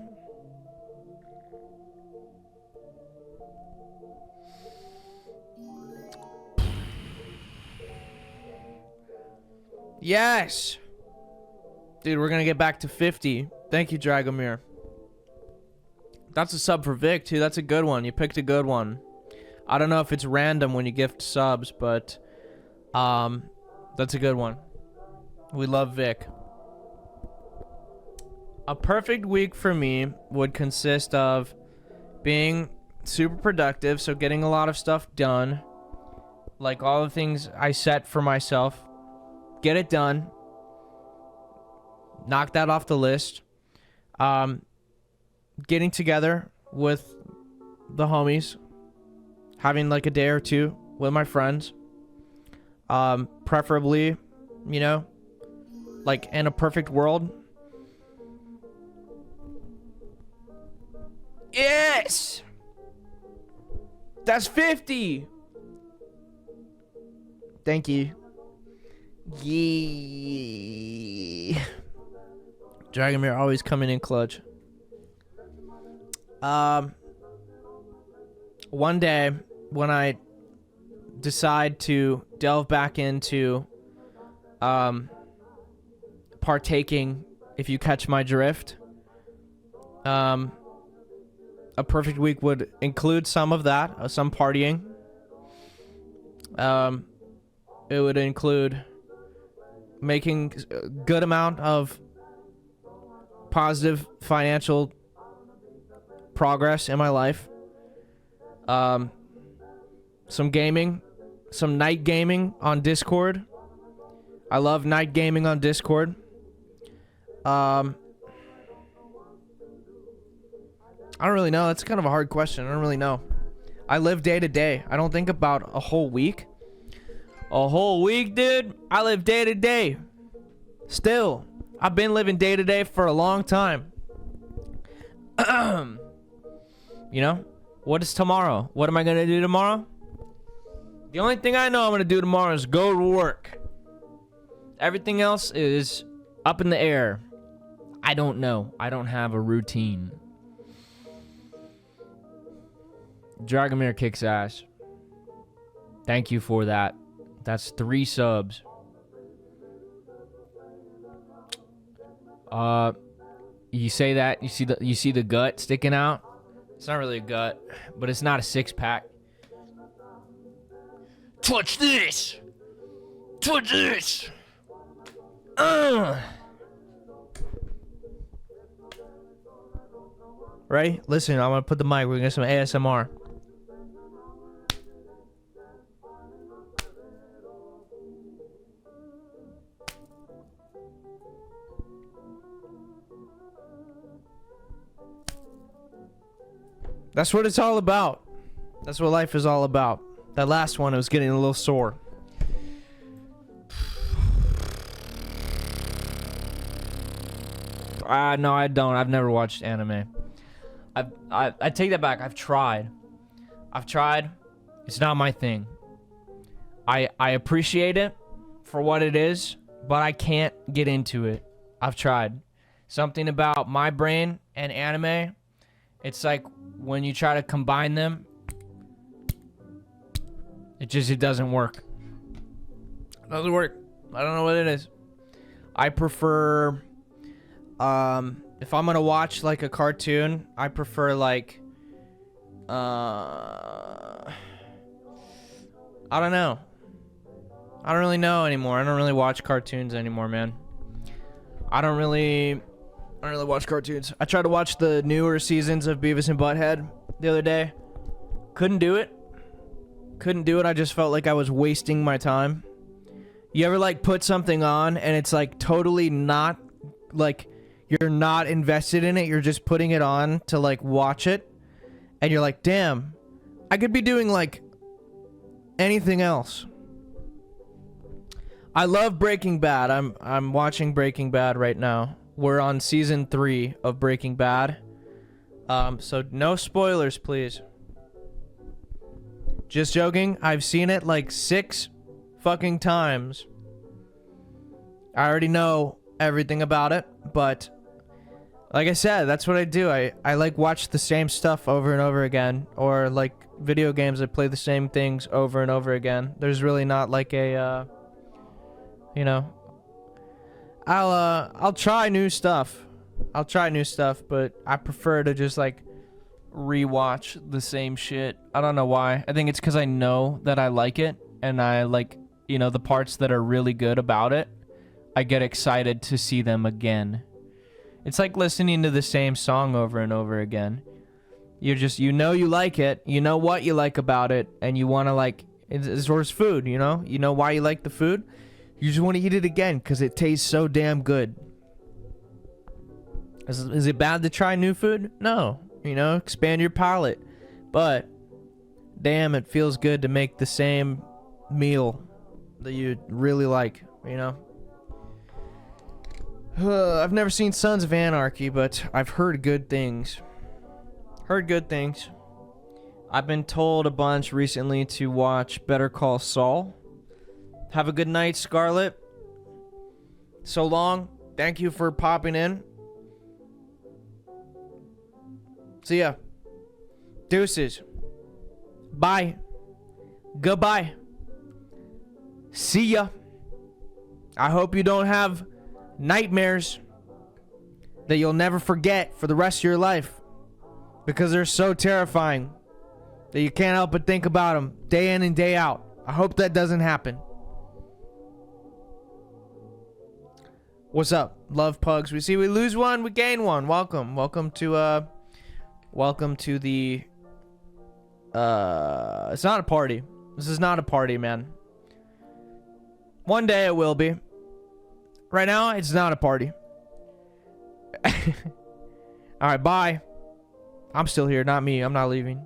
Yes! Dude, we're gonna get back to 50. Thank you, Dragomir. That's a sub for Vic, too. That's a good one. You picked a good one. I don't know if it's random when you gift subs, but that's a good one. We love Vic. A perfect week for me would consist of being super productive, so getting a lot of stuff done. Like all the things I set for myself. Get it done. Knock that off the list. Getting together with the homies. Having like a day or two with my friends. Preferably, you know, like in a perfect world. Yes! That's 50! Thank you. Yeah. Dragomir always coming in clutch. One day when I decide to delve back into partaking, if you catch my drift, a perfect week would include some of that, some partying. It would include making a good amount of positive financial progress in my life. Some gaming, some night gaming on Discord. I love night gaming on Discord. I don't really know. That's kind of a hard question. I don't really know. I live day to day. I don't think about a whole week. A whole week, dude? I live day to day. Still, I've been living day to day for a long time. You know? What is tomorrow? What am I going to do tomorrow? The only thing I know I'm going to do tomorrow is go to work. Everything else is up in the air. I don't know. I don't have a routine. Dragomir kicks ass. Thank you for that. That's 3 subs. You say that, you see the gut sticking out? It's not really a gut, but it's not a 6-pack. Touch this! Touch this! Ready? Listen, I'm gonna put the mic. We're gonna get some ASMR. That's what it's all about. That's what life is all about. That last one, I was getting a little sore. No, I don't. I've never watched anime. I take that back. I've tried. It's not my thing. I appreciate it for what it is, but I can't get into it. I've tried. Something about my brain and anime, it's like when you try to combine them, it doesn't work. It doesn't work. I don't know what it is. I prefer, if I'm gonna watch like a cartoon, I prefer like, I don't know. I don't really know anymore. I don't really watch cartoons anymore, man. I don't really watch cartoons. I tried to watch the newer seasons of Beavis and Butthead the other day. Couldn't do it. I just felt like I was wasting my time. You ever like put something on and it's like totally not, like you're not invested in it. You're just putting it on to like watch it. And you're like, damn, I could be doing like anything else. I love Breaking Bad. I'm watching Breaking Bad right now. We're on season 3 of Breaking Bad. So no spoilers, please. Just joking. I've seen it like 6 fucking times. I already know everything about it, but like I said, that's what I do. I like watch the same stuff over and over again, or like video games, I play the same things over and over again. There's really not like a you know, I'll try new stuff. But I prefer to just like rewatch the same shit. I don't know why. I think it's because I know that I like it, and I like, you know, the parts that are really good about it. I get excited to see them again. It's like listening to the same song over and over again. You know you like it, you know what you like about it, and you want to like, it's food, you know why you like the food. You just want to eat it again because it tastes so damn good. Is it bad to try new food? No. You know, expand your palate. But, damn, it feels good to make the same meal that you really like, you know? I've never seen Sons of Anarchy, but I've heard good things. I've been told a bunch recently to watch Better Call Saul. Have a good night, Scarlett. So long. Thank you for popping in. See ya. Deuces. Bye. Goodbye. See ya. I hope you don't have nightmares that you'll never forget for the rest of your life, because they're so terrifying that you can't help but think about them day in and day out. I hope that doesn't happen. What's up? Love pugs. We lose one, we gain one. Welcome to the it's not a party. This is not a party, man. One day it will be. Right now, it's not a party. Alright, bye. I'm still here, not me. I'm not leaving.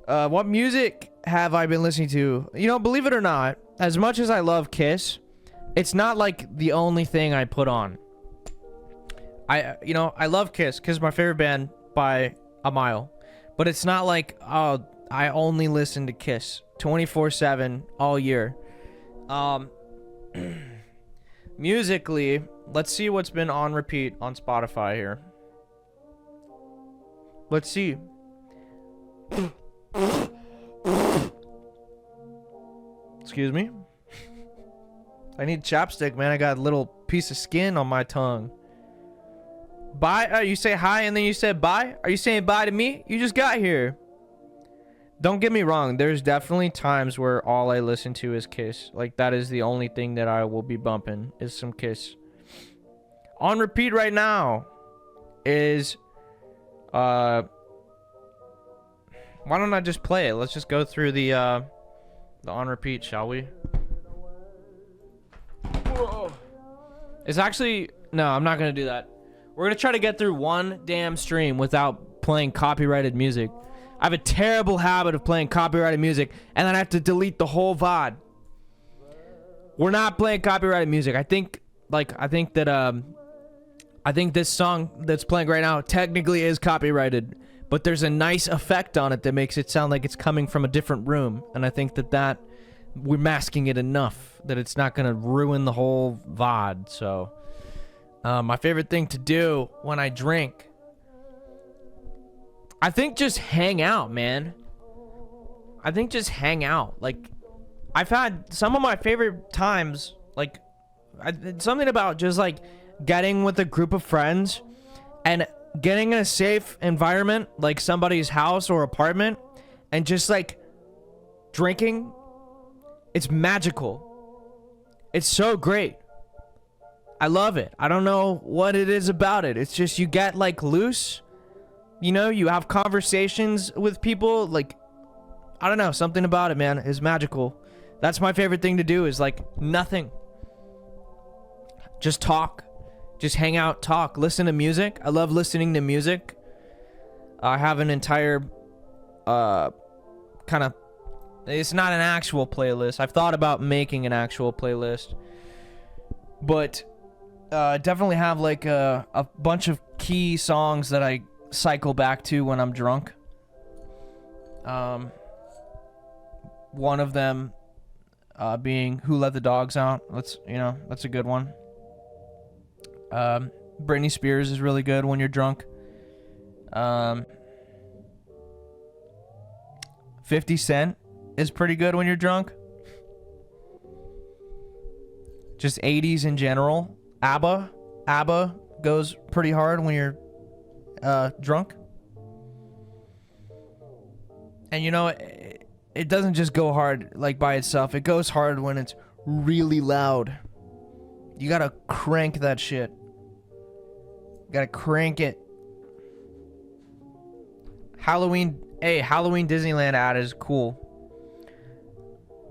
What music have I been listening to? You know, believe it or not, as much as I love Kiss, it's not like the only thing I put on. I love Kiss. Kiss is my favorite band by a mile. But it's not like, oh, I only listen to Kiss 24/7 all year. Musically, let's see what's been on repeat on Spotify here. Let's see. Excuse me. I need chapstick, man. I got a little piece of skin on my tongue. Bye? You say hi and then you said bye? Are you saying bye to me? You just got here. Don't get me wrong. There's definitely times where all I listen to is Kiss. Like, that is the only thing that I will be bumping is some Kiss. On repeat right now is... why don't I just play it? Let's just go through the on repeat, shall we? Whoa. It's actually... No, I'm not going to do that. We're going to try to get through one damn stream without playing copyrighted music. I have a terrible habit of playing copyrighted music, and then I have to delete the whole VOD. We're not playing copyrighted music. I think this song that's playing right now technically is copyrighted, but there's a nice effect on it that makes it sound like it's coming from a different room. And I think that we're masking it enough that it's not going to ruin the whole VOD. So, my favorite thing to do when I drink, I think just hang out, man. I think just hang out. Like, I've had some of my favorite times, like, something about just, like, getting with a group of friends and getting in a safe environment, like somebody's house or apartment, and just, like, drinking. It's magical. It's so great. I love it. I don't know what it is about it. It's just you get, like, loose. You know, you have conversations with people. Like, I don't know. Something about it, man, is magical. That's my favorite thing to do is, like, nothing. Just talk. Just hang out, talk. Listen to music. I love listening to music. I have an entire kind of... It's not an actual playlist. I've thought about making an actual playlist. But definitely have, like, a bunch of key songs that I cycle back to when I'm drunk. One of them being Who Let the Dogs Out. That's a good one. Britney Spears is really good when you're drunk. 50 Cent is pretty good when you're drunk. Just 80s in general. ABBA goes pretty hard when you're drunk. And it doesn't just go hard like by itself. It goes hard when it's really loud. You gotta crank that shit. You gotta crank it. Halloween Disneyland ad is cool.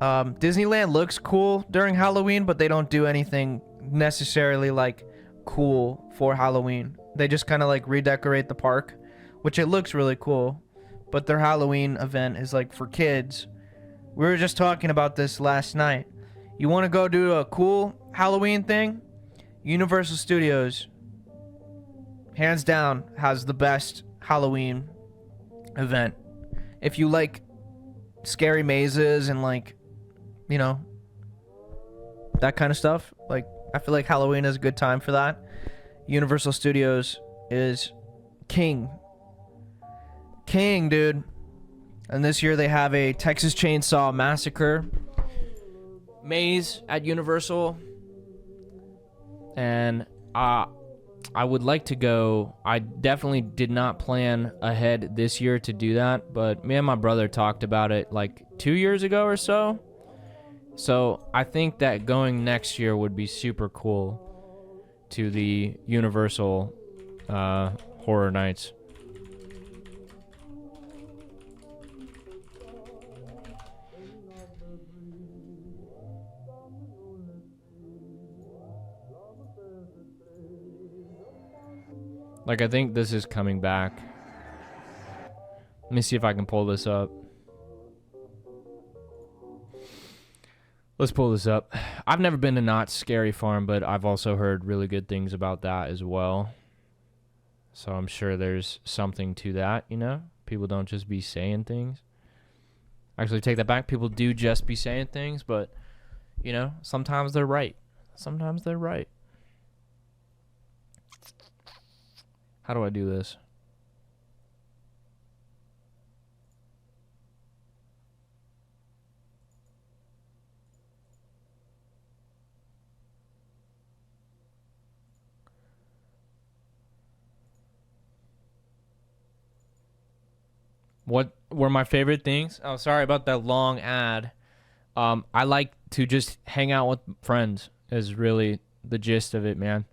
Disneyland looks cool during Halloween, but they don't do anything necessarily, like, cool for Halloween. They just kind of, like, redecorate the park, which it looks really cool. But their Halloween event is, like, for kids. We were just talking about this last night. You want to go do a cool Halloween thing? Universal Studios, hands down, has the best Halloween event. If you like scary mazes and, like, that kind of stuff, like, I feel like Halloween is a good time for that. Universal Studios is king, dude. And this year they have a Texas Chainsaw Massacre maze at Universal. And I would like to go. I definitely did not plan ahead this year to do that, but me and my brother talked about it like 2 years ago or so. So I think that going next year would be super cool to the Universal Horror Nights. Like, I think this is coming back. Let me see if I can pull this up. Let's pull this up. I've never been to Knott's Scary Farm, but I've also heard really good things about that as well. So I'm sure there's something to that, People don't just be saying things. Actually, take that back. People do just be saying things, but, sometimes they're right. Sometimes they're right. How do I do this? What were my favorite things? Oh, sorry about that long ad. I like to just hang out with friends is really the gist of it, man.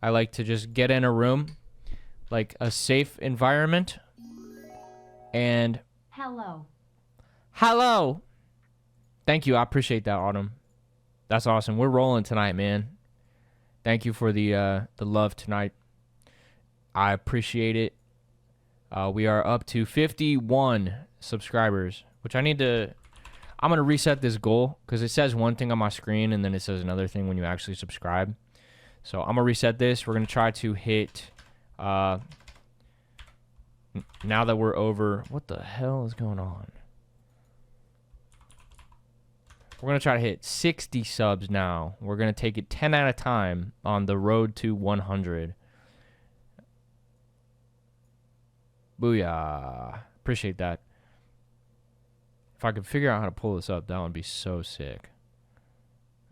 I like to just get in a room, like a safe environment, and... Hello. Thank you. I appreciate that, Autumn. That's awesome. We're rolling tonight, man. Thank you for the love tonight. I appreciate it. We are up to 51 subscribers, which I'm going to reset this goal because it says one thing on my screen and then it says another thing when you actually subscribe. So I'm going to reset this. We're going to try to hit Now that we're over, what the hell is going on? We're going to try to hit 60 subs now. We're going to take it 10 at a time on the road to 100. Booyah. Appreciate that. If I could figure out how to pull this up, that would be so sick.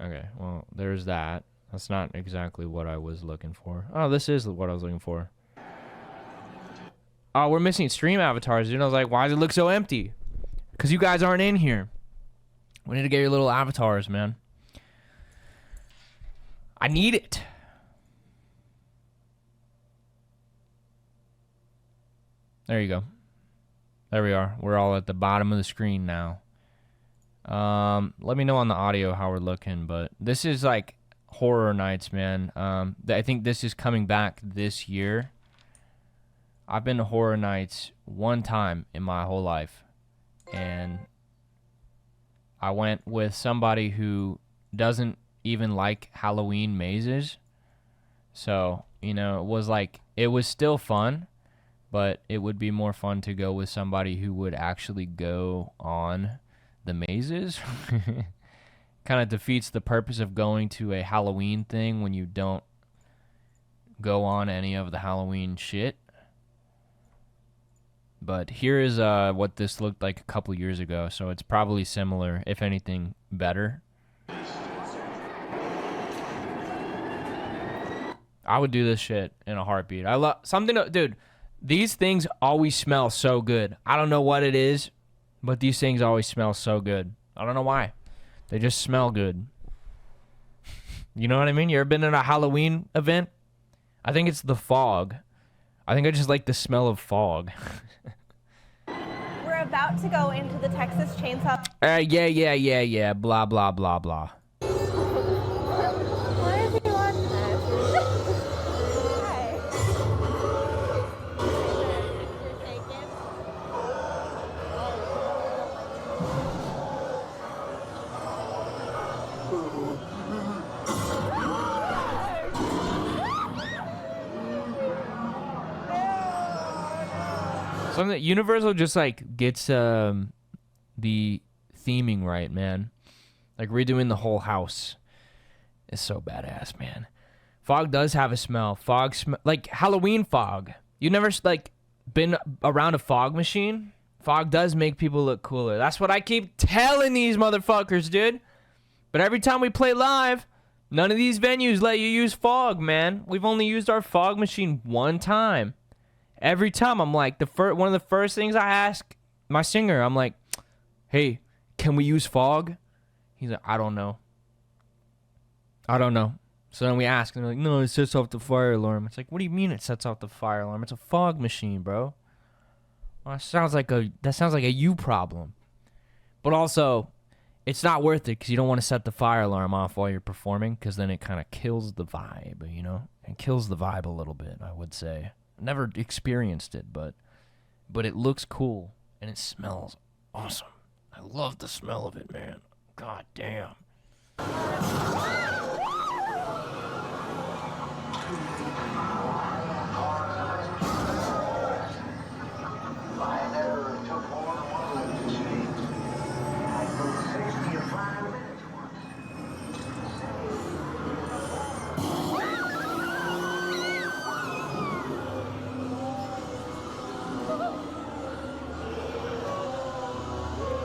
Okay, well, there's that. That's not exactly what I was looking for. Oh, this is what I was looking for. Oh, we're missing stream avatars, dude. I was like, why does it look so empty? Because you guys aren't in here. We need to get your little avatars, man. I need it. There you go. There we are. We're all at the bottom of the screen now. Let me know on the audio how we're looking, but this is like horror nights, man. I think this is coming back this year. I've been to horror nights one time in my whole life, and I went with somebody who doesn't even like Halloween mazes. So, you know, it was still fun, but it would be more fun to go with somebody who would actually go on the mazes. Kind of defeats the purpose of going to a Halloween thing when you don't go on any of the Halloween shit. But here is what this looked like a couple years ago, so it's probably similar, if anything, better. I would do this shit in a heartbeat. I love something, dude. These things always smell so good. I don't know what it is, but these things always smell so good. I don't know why. They just smell good. You know what I mean? You ever been in a Halloween event? I think it's the fog. I think I just like the smell of fog. We're about to go into the Texas Chainsaw. Yeah. Blah, blah, blah, blah. Why is he watching this? Hi. Something that Universal just like gets the theming right, man. Like redoing the whole house is so badass, man. Fog does have a smell. Fog like Halloween fog. You never like been around a fog machine? Fog does make people look cooler. That's what I keep telling these motherfuckers, dude. But every time we play live, none of these venues let you use fog, man. We've only used our fog machine one time. Every time I'm like, one of the first things I ask my singer, I'm like, hey, can we use fog? He's like, I don't know. So then we ask, and they're like, no, it sets off the fire alarm. It's like, what do you mean it sets off the fire alarm? It's a fog machine, bro. Well, that sounds like a you problem. But also, it's not worth it because you don't want to set the fire alarm off while you're performing, because then it kind of kills the vibe, you know? It kills the vibe a little bit, I would say. Never experienced it, but it looks cool and it smells awesome. I love the smell of it, man. God damn.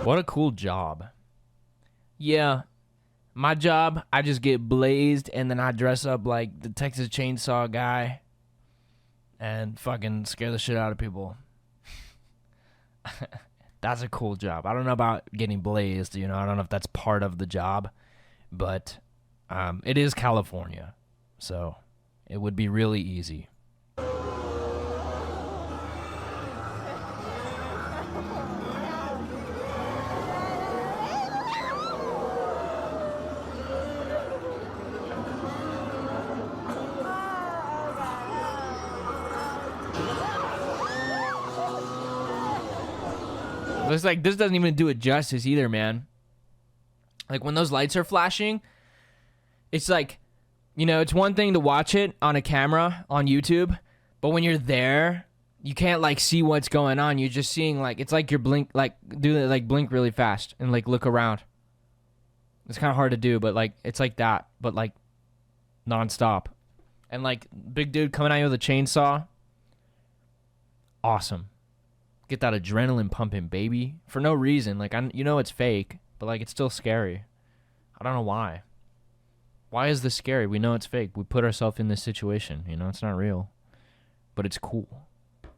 What a cool job. Yeah, my job, I just get blazed and then I dress up like the Texas Chainsaw guy and fucking scare the shit out of people. That's a cool job. I don't know about getting blazed, you know. I don't know if that's part of the job, but it is California, so it would be really easy. It's like, this doesn't even do it justice either, man. Like, when those lights are flashing, it's like, you know, it's one thing to watch it on a camera on YouTube, but when you're there, you can't like see what's going on. You're just seeing like it's like you're blink blink really fast and like look around. It's kind of hard to do, but like it's like that, but like nonstop. And like big dude coming at you with a chainsaw. Awesome. Get that adrenaline pumping, baby, for no reason. Like it's fake, but like it's still scary. I don't know why. Why is this scary? We know it's fake. We put ourselves in this situation. It's not real, but it's cool.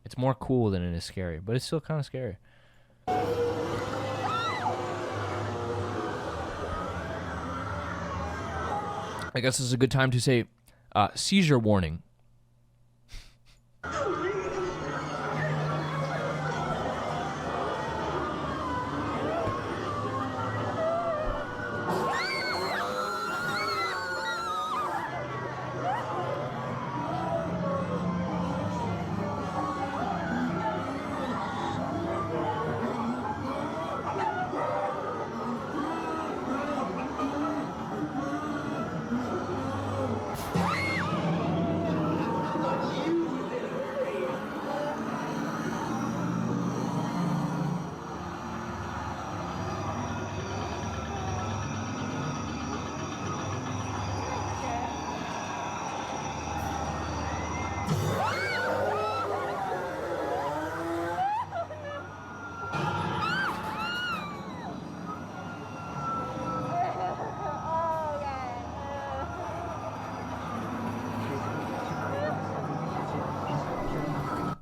It's more cool than it is scary, but it's still kind of scary. I guess this is a good time to say seizure warning.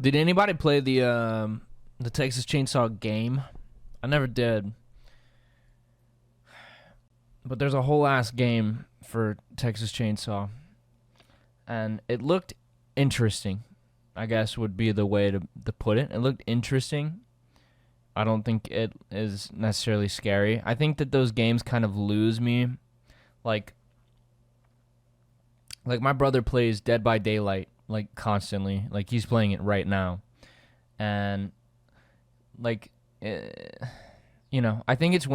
Did anybody play the Texas Chainsaw game? I never did. But there's a whole ass game for Texas Chainsaw. And it looked interesting, I guess would be the way to put it. It looked interesting. I don't think it is necessarily scary. I think that those games kind of lose me. Like my brother plays Dead by Daylight, like constantly. Like he's playing it right now. And like, I think it's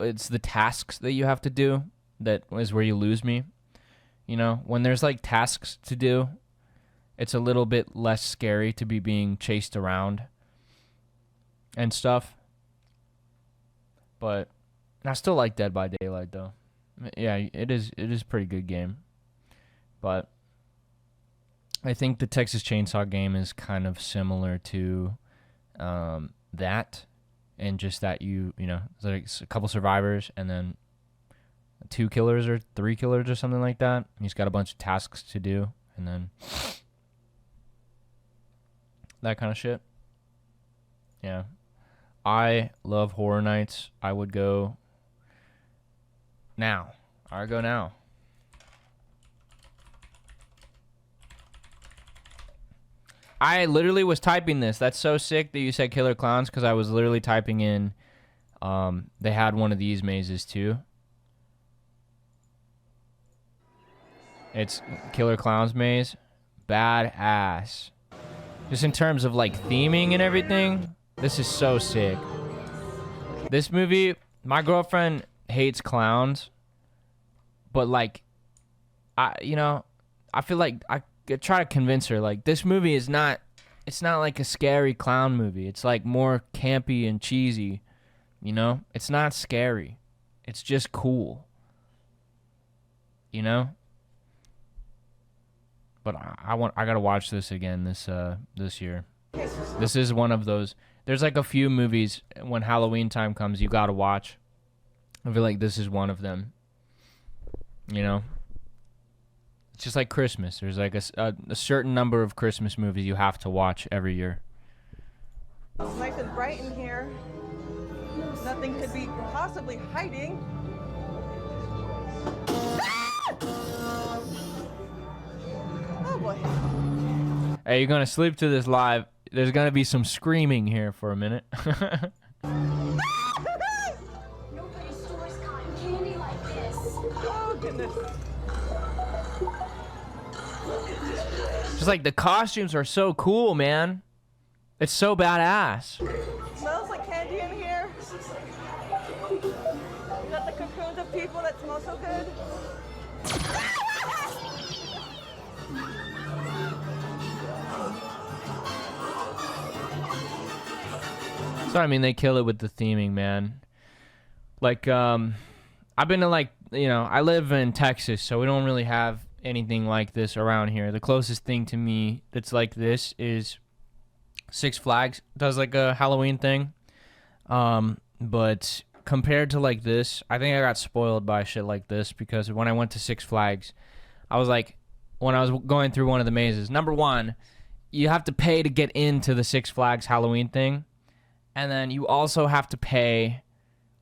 it's the tasks that you have to do that is where you lose me. When there's like tasks to do, it's a little bit less scary to be being chased around and stuff. But I still like Dead by Daylight though. Yeah, it is a pretty good game. But I think the Texas Chainsaw game is kind of similar to that, and just that it's like a couple survivors and then 2 killers or 3 killers or something like that. He's got a bunch of tasks to do, and then that kind of shit. Yeah. I love horror nights. I would go now. I would go now. I literally was typing this. That's so sick that you said Killer Clowns, because I was literally typing in, they had one of these mazes too. It's Killer Clowns maze. Badass. Just in terms of like theming and everything, this is so sick. This movie, my girlfriend hates clowns, but like, I feel like I try to convince her, like, this movie is not, it's not like a scary clown movie. It's like more campy and cheesy, It's not scary. It's just cool, But I gotta watch this again this year. This is one of those. There's like a few movies when Halloween time comes you gotta watch. I feel like this is one of them. It's just like Christmas. There's like a certain number of Christmas movies you have to watch every year. It's nice and bright in here. Nothing could be possibly hiding. Oh boy. Hey, you're gonna sleep to this live. There's gonna be some screaming here for a minute. Nobody stores cotton candy like this. Oh goodness. Just like the costumes are so cool, man. It's so badass. Smells like candy in here. You got the cocoons of people that smell so good. So I mean, they kill it with the theming, man. Like, I've been to like, I live in Texas, so we don't really have anything like this around here. The closest thing to me that's like this is Six Flags does like a Halloween thing. But compared to like this, I think I got spoiled by shit like this because when I went to Six Flags, I was like, when I was going through one of the mazes, number one, you have to pay to get into the Six Flags Halloween thing. And then you also have to pay,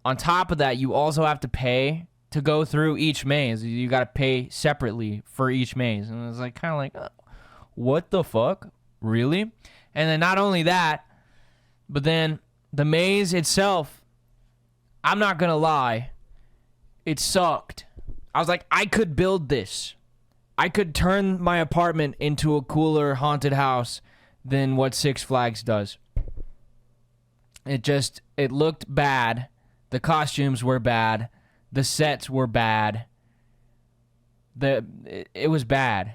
on top of that, you also have to pay to go through each maze. You got to pay separately for each maze. And it was like, kind of like, what the fuck? Really? And then not only that, but then the maze itself, I'm not going to lie, it sucked. I was like, I could build this. I could turn my apartment into a cooler haunted house than what Six Flags does. It looked bad. The costumes were bad. The sets were bad. It was bad.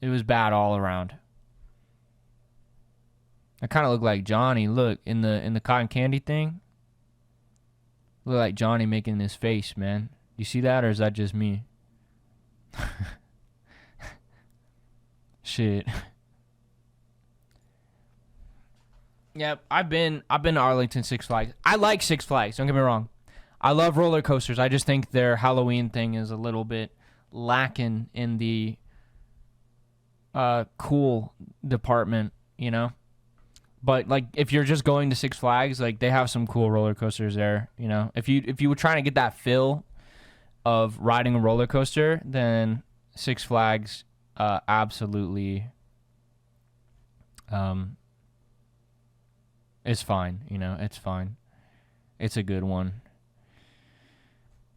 It was bad all around. I kind of look like Johnny. Look, in the cotton candy thing. Look like Johnny making his face, man. You see that, or is that just me? Shit. Yep, I've been to Arlington Six Flags. I like Six Flags, don't get me wrong. I love roller coasters. I just think their Halloween thing is a little bit lacking in the cool department, But like if you're just going to Six Flags, like they have some cool roller coasters there, If you were trying to get that feel of riding a roller coaster, then Six Flags absolutely it's fine, it's fine. It's a good one.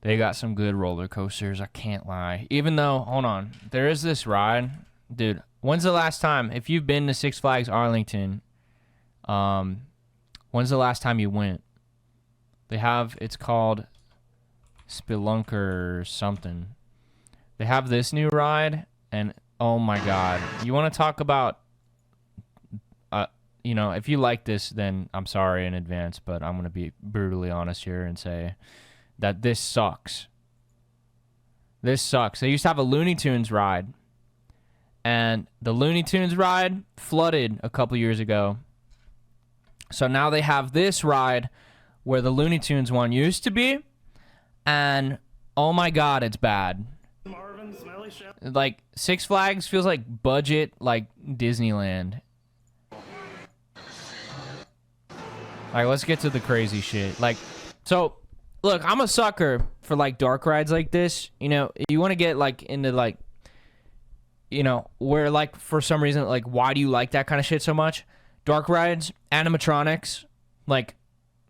They got some good roller coasters, I can't lie. Even though, hold on, there is this ride. Dude, when's the last time, if you've been to Six Flags Arlington, when's the last time you went? They have, it's called Spelunker or something. They have this new ride, and oh my god. You want to talk about, if you like this, then I'm sorry in advance, but I'm going to be brutally honest here and say that this sucks. This sucks. They used to have a Looney Tunes ride, and the Looney Tunes ride flooded a couple years ago. So now they have this ride where the Looney Tunes one used to be, and oh my god, it's bad. Like, Six Flags feels like budget, like Disneyland. Like, let's get to the crazy shit. Like, so, look, I'm a sucker for, like, dark rides like this. You want to get, like, into, like, where, like, for some reason, like, why do you like that kind of shit so much? Dark rides, animatronics, like,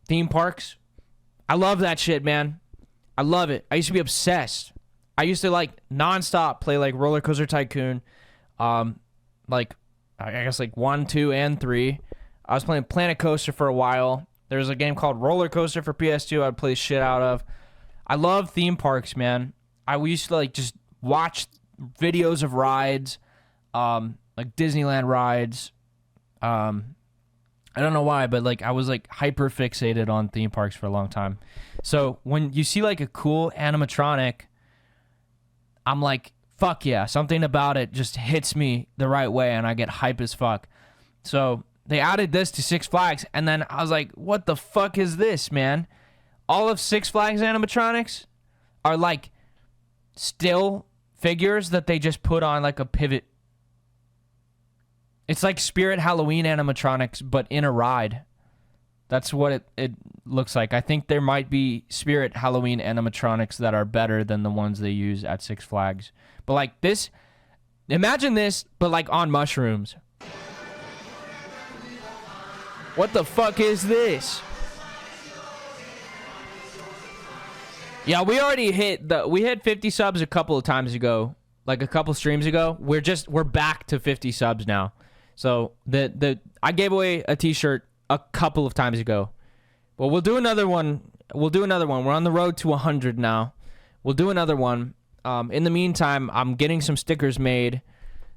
theme parks. I love that shit, man. I love it. I used to be obsessed. I used to, like, nonstop play, like, Roller Coaster Tycoon. Like, I guess, like, 1, 2, and 3. I was playing Planet Coaster for a while. There was a game called Roller Coaster for PS2 I'd play shit out of. I love theme parks, man. We used to, like, just watch videos of rides, like Disneyland rides. I don't know why, but, like, I was, like, hyper fixated on theme parks for a long time. So when you see, like, a cool animatronic, I'm like, fuck yeah. Something about it just hits me the right way, and I get hype as fuck. So they added this to Six Flags, and then I was like, what the fuck is this, man? All of Six Flags animatronics are, like, still figures that they just put on, like, a pivot. It's like Spirit Halloween animatronics, but in a ride. That's what it looks like. I think there might be Spirit Halloween animatronics that are better than the ones they use at Six Flags. But, like, this, imagine this, but, like, on mushrooms. What the fuck is this? Yeah, we already we hit 50 subs a couple of times ago, like a couple streams ago. We're back to 50 subs now. So I gave away a t-shirt a couple of times ago. Well, we'll do another one. We're on the road to 100 now. We'll do another one. In the meantime, I'm getting some stickers made,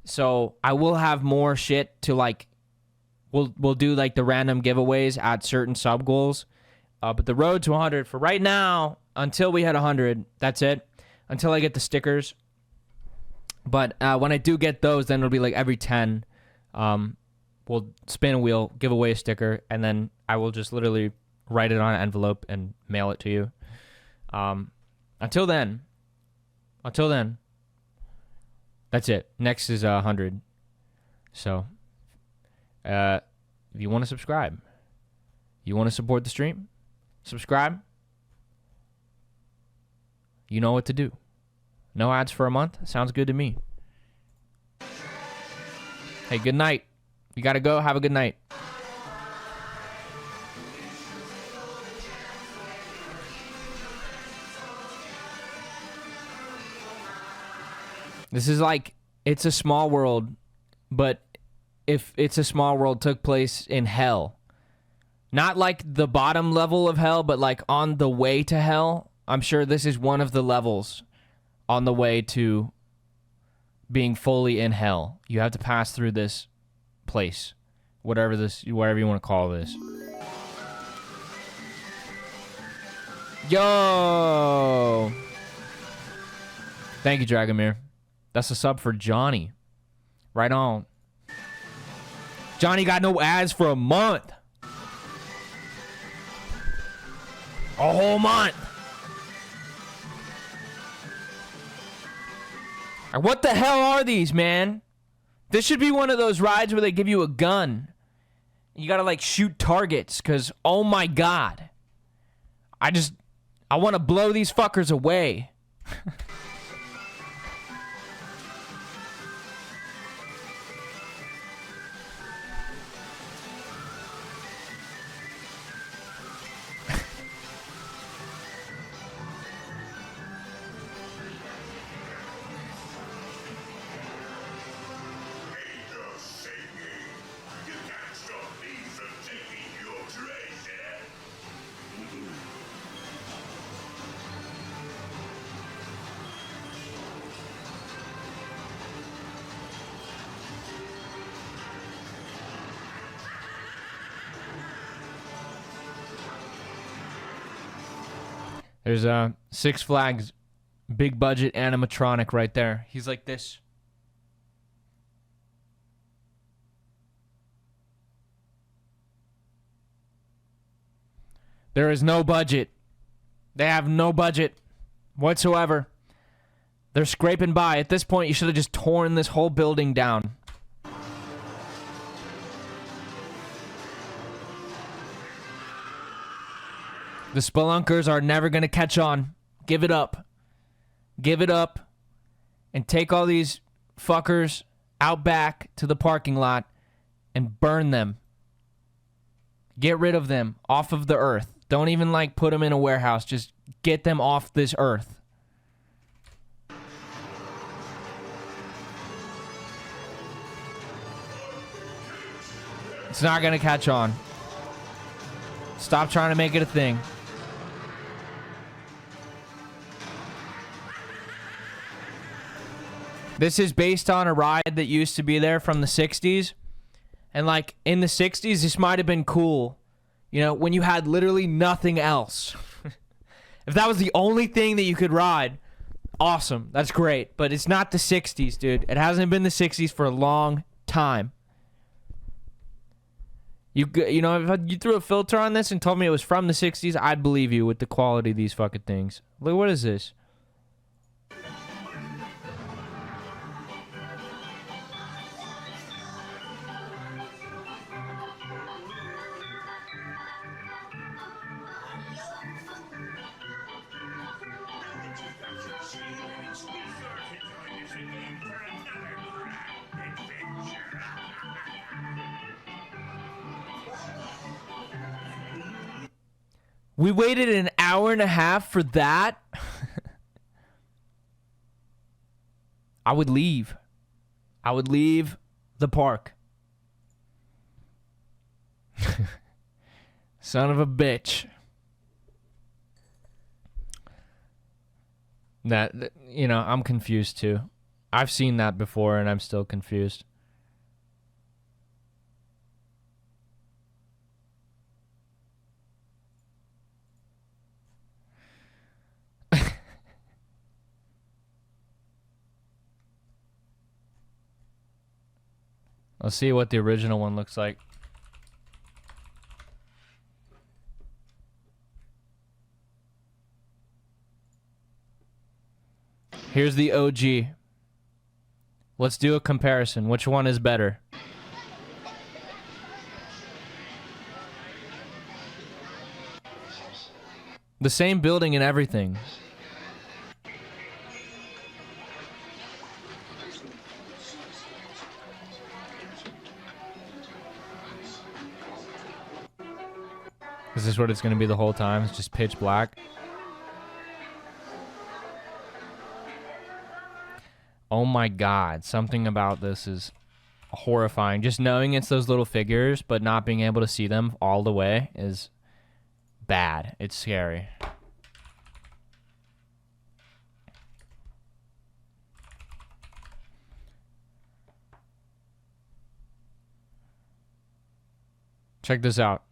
so I will have more shit to, like, we'll do like the random giveaways at certain sub goals. But the road to 100 for right now, until we hit 100, that's it. Until I get the stickers. But when I do get those, then it'll be like every 10. We'll spin a wheel, give away a sticker, and then I will just literally write it on an envelope and mail it to you. Until then, that's it. Next is 100. So, if you want to subscribe, you want to support the stream, subscribe. You know what to do. No ads for a month? Sounds good to me. Hey, good night. You gotta go. Have a good night. This is like, It's a Small World, but if It's a Small World took place in hell. Not like the bottom level of hell, but like on the way to hell. I'm sure this is one of the levels on the way to being fully in hell. You have to pass through this place, whatever you want to call this. Yo! Thank you, Dragomir. That's a sub for Johnny. Right on. Johnny got no ads for a month. A whole month. What the hell are these, man? This should be one of those rides where they give you a gun. You gotta, like, shoot targets, because, oh my god. I want to blow these fuckers away. There's a Six Flags big budget animatronic right there. He's like this. There is no budget. They have no budget whatsoever. They're scraping by. At this point, you should have just torn this whole building down. The spelunkers are never going to catch on. Give it up. Give it up. And take all these fuckers out back to the parking lot and burn them. Get rid of them off of the earth. Don't even, like, put them in a warehouse. Just get them off this earth. It's not going to catch on. Stop trying to make it a thing. This is based on a ride that used to be there from the 60s. And, like, in the 60s, this might have been cool. You know, when you had literally nothing else. If that was the only thing that you could ride, awesome. That's great. But it's not the 60s, dude. It hasn't been the 60s for a long time. You know, if you threw a filter on this and told me it was from the 60s, I'd believe you with the quality of these fucking things. Look, what is this? We waited an hour and a half for that? I would leave. I would leave the park. Son of a bitch. That, you know, I'm confused too. I've seen that before and I'm still confused. Let's see what the original one looks like. Here's the OG. Let's do a comparison. Which one is better? The same building and everything. Is this what it's going to be the whole time? It's just pitch black? Oh my god, something about this is horrifying. Just knowing it's those little figures, but not being able to see them all the way is bad. It's scary. Check this out.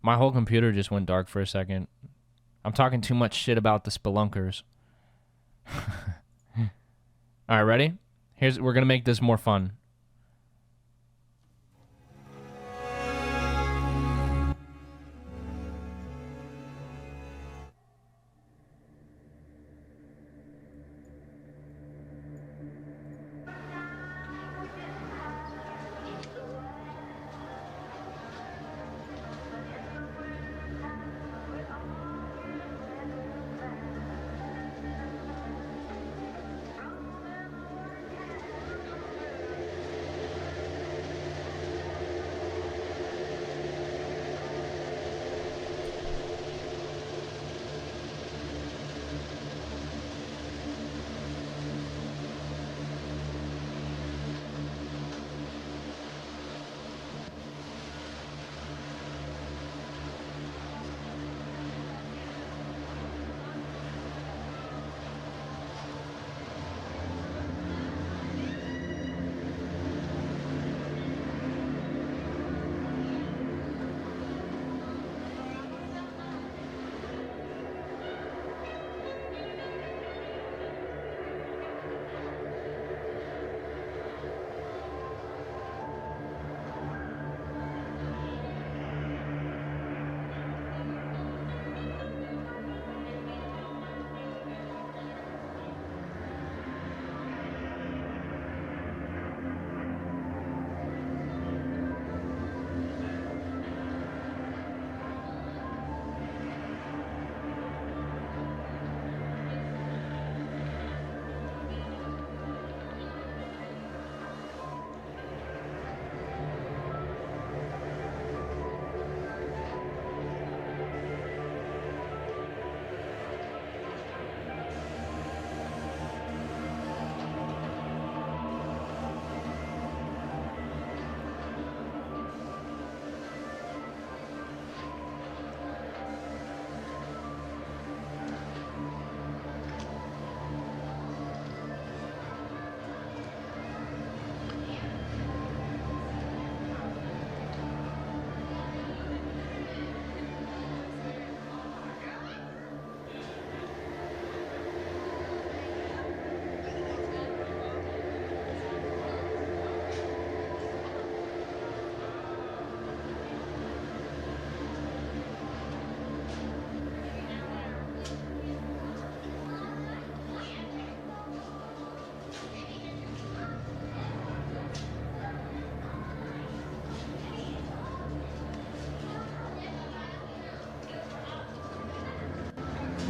My whole computer just went dark for a second. I'm talking too much shit about the spelunkers. All right, ready? We're gonna make this more fun.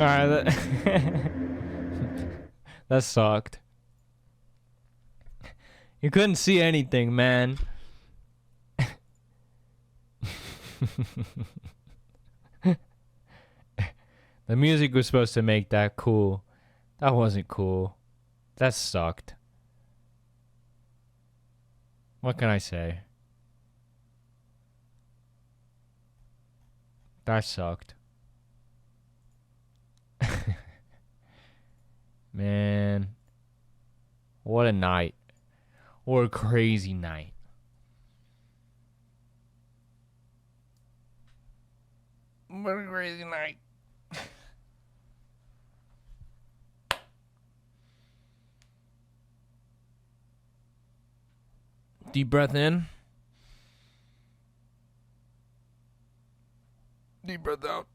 Alright, that sucked. You couldn't see anything, man. The music was supposed to make that cool. That wasn't cool. That sucked. What can I say? That sucked. Man. What a night. What a crazy night. What a crazy night. Deep breath in. Deep breath out.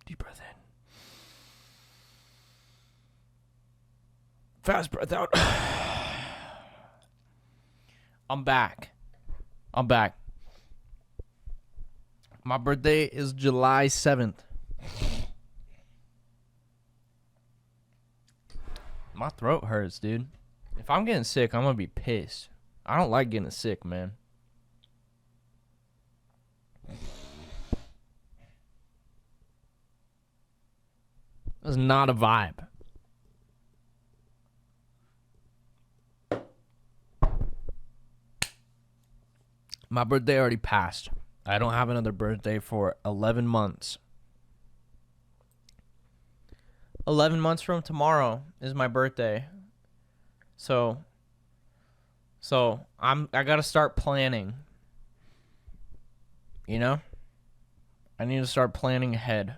Deep breath in. Fast breath out. I'm back. My birthday is July 7th. My throat hurts, dude. If I'm getting sick, I'm gonna be pissed. I don't like getting sick, man. That's not a vibe. My birthday already passed. I don't have another birthday for 11 months. 11 months from tomorrow is my birthday. So I got to start planning. You know? I need to start planning ahead.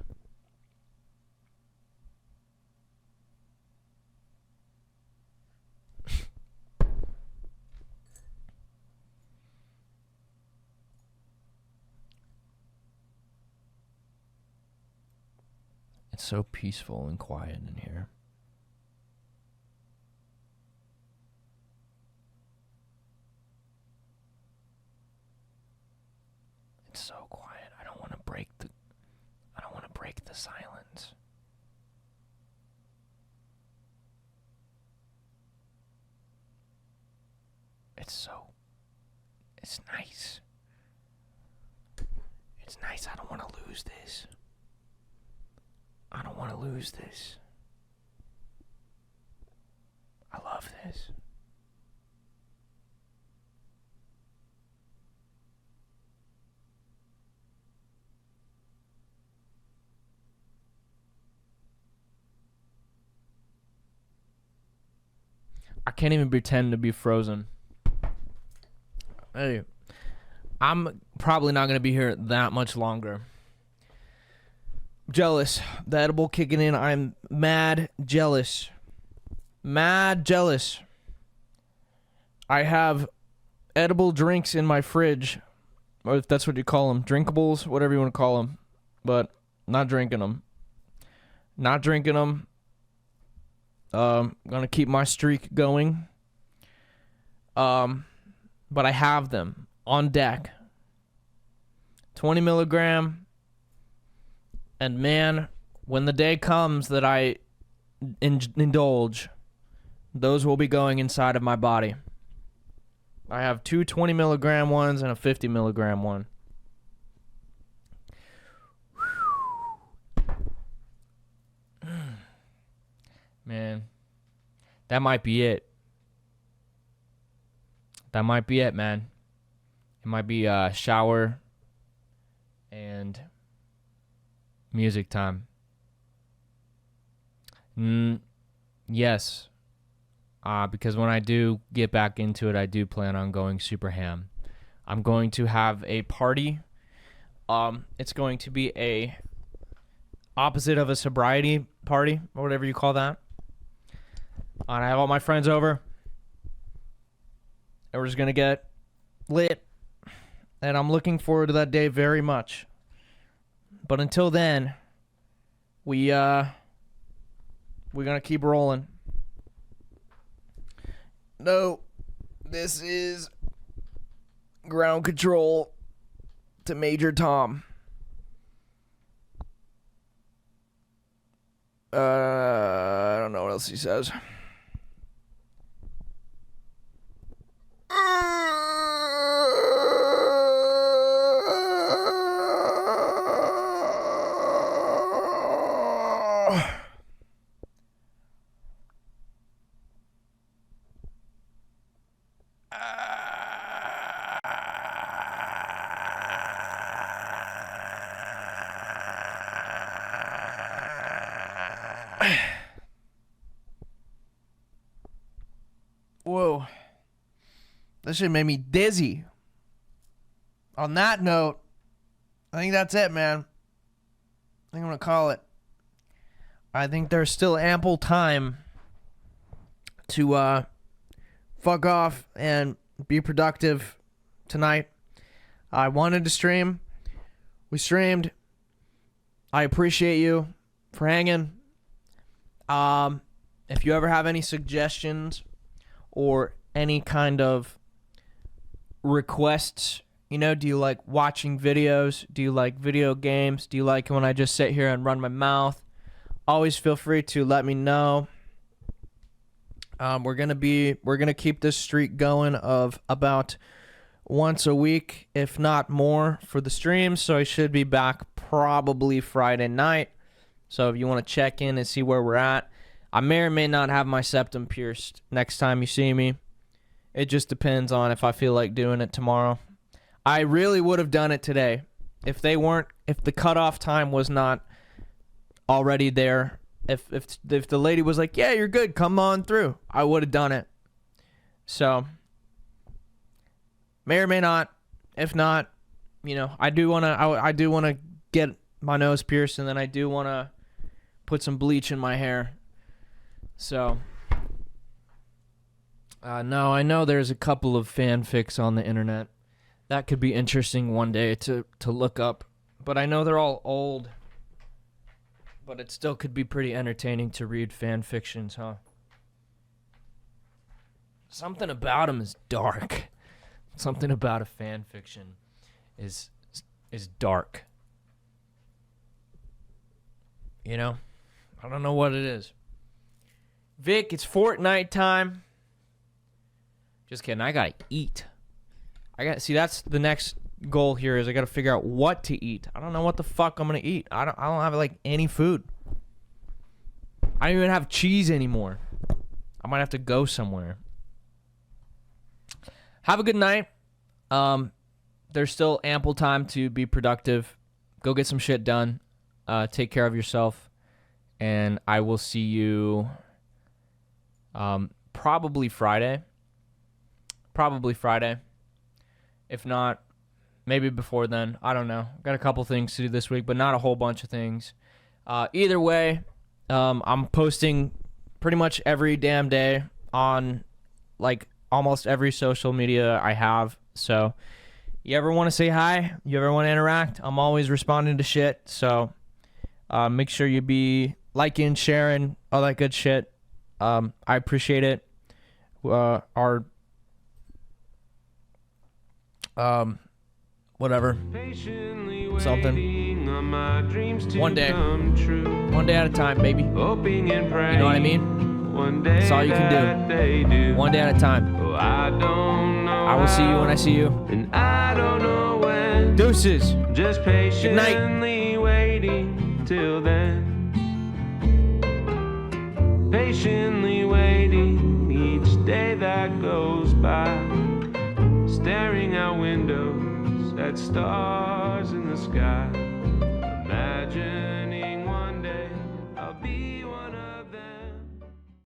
It's so peaceful and quiet in here. It's so quiet. I don't want to break the silence. It's nice. It's nice. I don't want to lose this. I don't want to lose this. I love this. I can't even pretend to be frozen. Hey, I'm probably not going to be here that much longer. Jealous. The edible kicking in. I'm mad jealous. Mad jealous. I have edible drinks in my fridge. Or if that's what you call them. Drinkables, whatever you want to call them. But not drinking them. Not drinking them. Gonna keep my streak going. But I have them on deck. 20 milligram. And man, when the day comes that I indulge, those will be going inside of my body. I have two 20 milligram ones and a 50 milligram one. Man, that might be it. That might be it, man. It might be shower and music time. Yes. Because when I do get back into it, I do plan on going super ham. I'm going to have a party. It's going to be a opposite of a sobriety party, or whatever you call that. And I have all my friends over. And we're just going to get lit. And I'm looking forward to that day very much. But until then, we're going to keep rolling. No, this is ground control to Major Tom. I don't know what else he says. Whoa. That shit made me dizzy. On that note, I think that's it, man. I think I'm going to call it. I think there's still ample time to fuck off and be productive tonight. I wanted to stream. We streamed. I appreciate you for hanging. If you ever have any suggestions or any kind of requests, you know, do you like watching videos? Do you like video games? Do you like when I just sit here and run my mouth? Always feel free to let me know. We're gonna keep this streak going of about once a week, if not more, for the streams. So I should be back probably Friday night. So if you want to check in and see where we're at, I may or may not have my septum pierced next time you see me. It just depends on if I feel like doing it tomorrow. I really would have done it today if the cutoff time was not already there. If the lady was like, yeah, you're good, come on through, I would have done it. So may or may not. If not, you know, I do wanna get my nose pierced, and then I do wanna put some bleach in my hair. So no, I know there's a couple of fanfics on the internet that could be interesting one day to look up, but I know they're all old. But it still could be pretty entertaining to read fan fictions, huh? Something about them is dark. Something about a fan fiction is dark. You know? I don't know what it is. Vic, it's Fortnite time. Just kidding. I gotta eat. See, that's the next goal here is I gotta figure out what to eat. I don't know what the fuck I'm gonna eat. I don't have like any food. I don't even have cheese anymore. I might have to go somewhere. Have a good night. There's still ample time to be productive. Go get some shit done. Take care of yourself. And I will see you probably Friday. If not, maybe before then. I don't know. Got a couple things to do this week, but not a whole bunch of things. Either way, I'm posting pretty much every damn day on like almost every social media I have. So you ever want to say hi? You ever want to interact? I'm always responding to shit. So make sure you be liking, sharing, all that good shit. I appreciate it. Whatever. Something. One day at a time, baby. You know what I mean? That's all you can do. One day at a time. I will see you when I see you. Deuces. Just Good night. patiently waiting till then. Patiently waiting each day that goes by. Staring out windows at stars in the sky.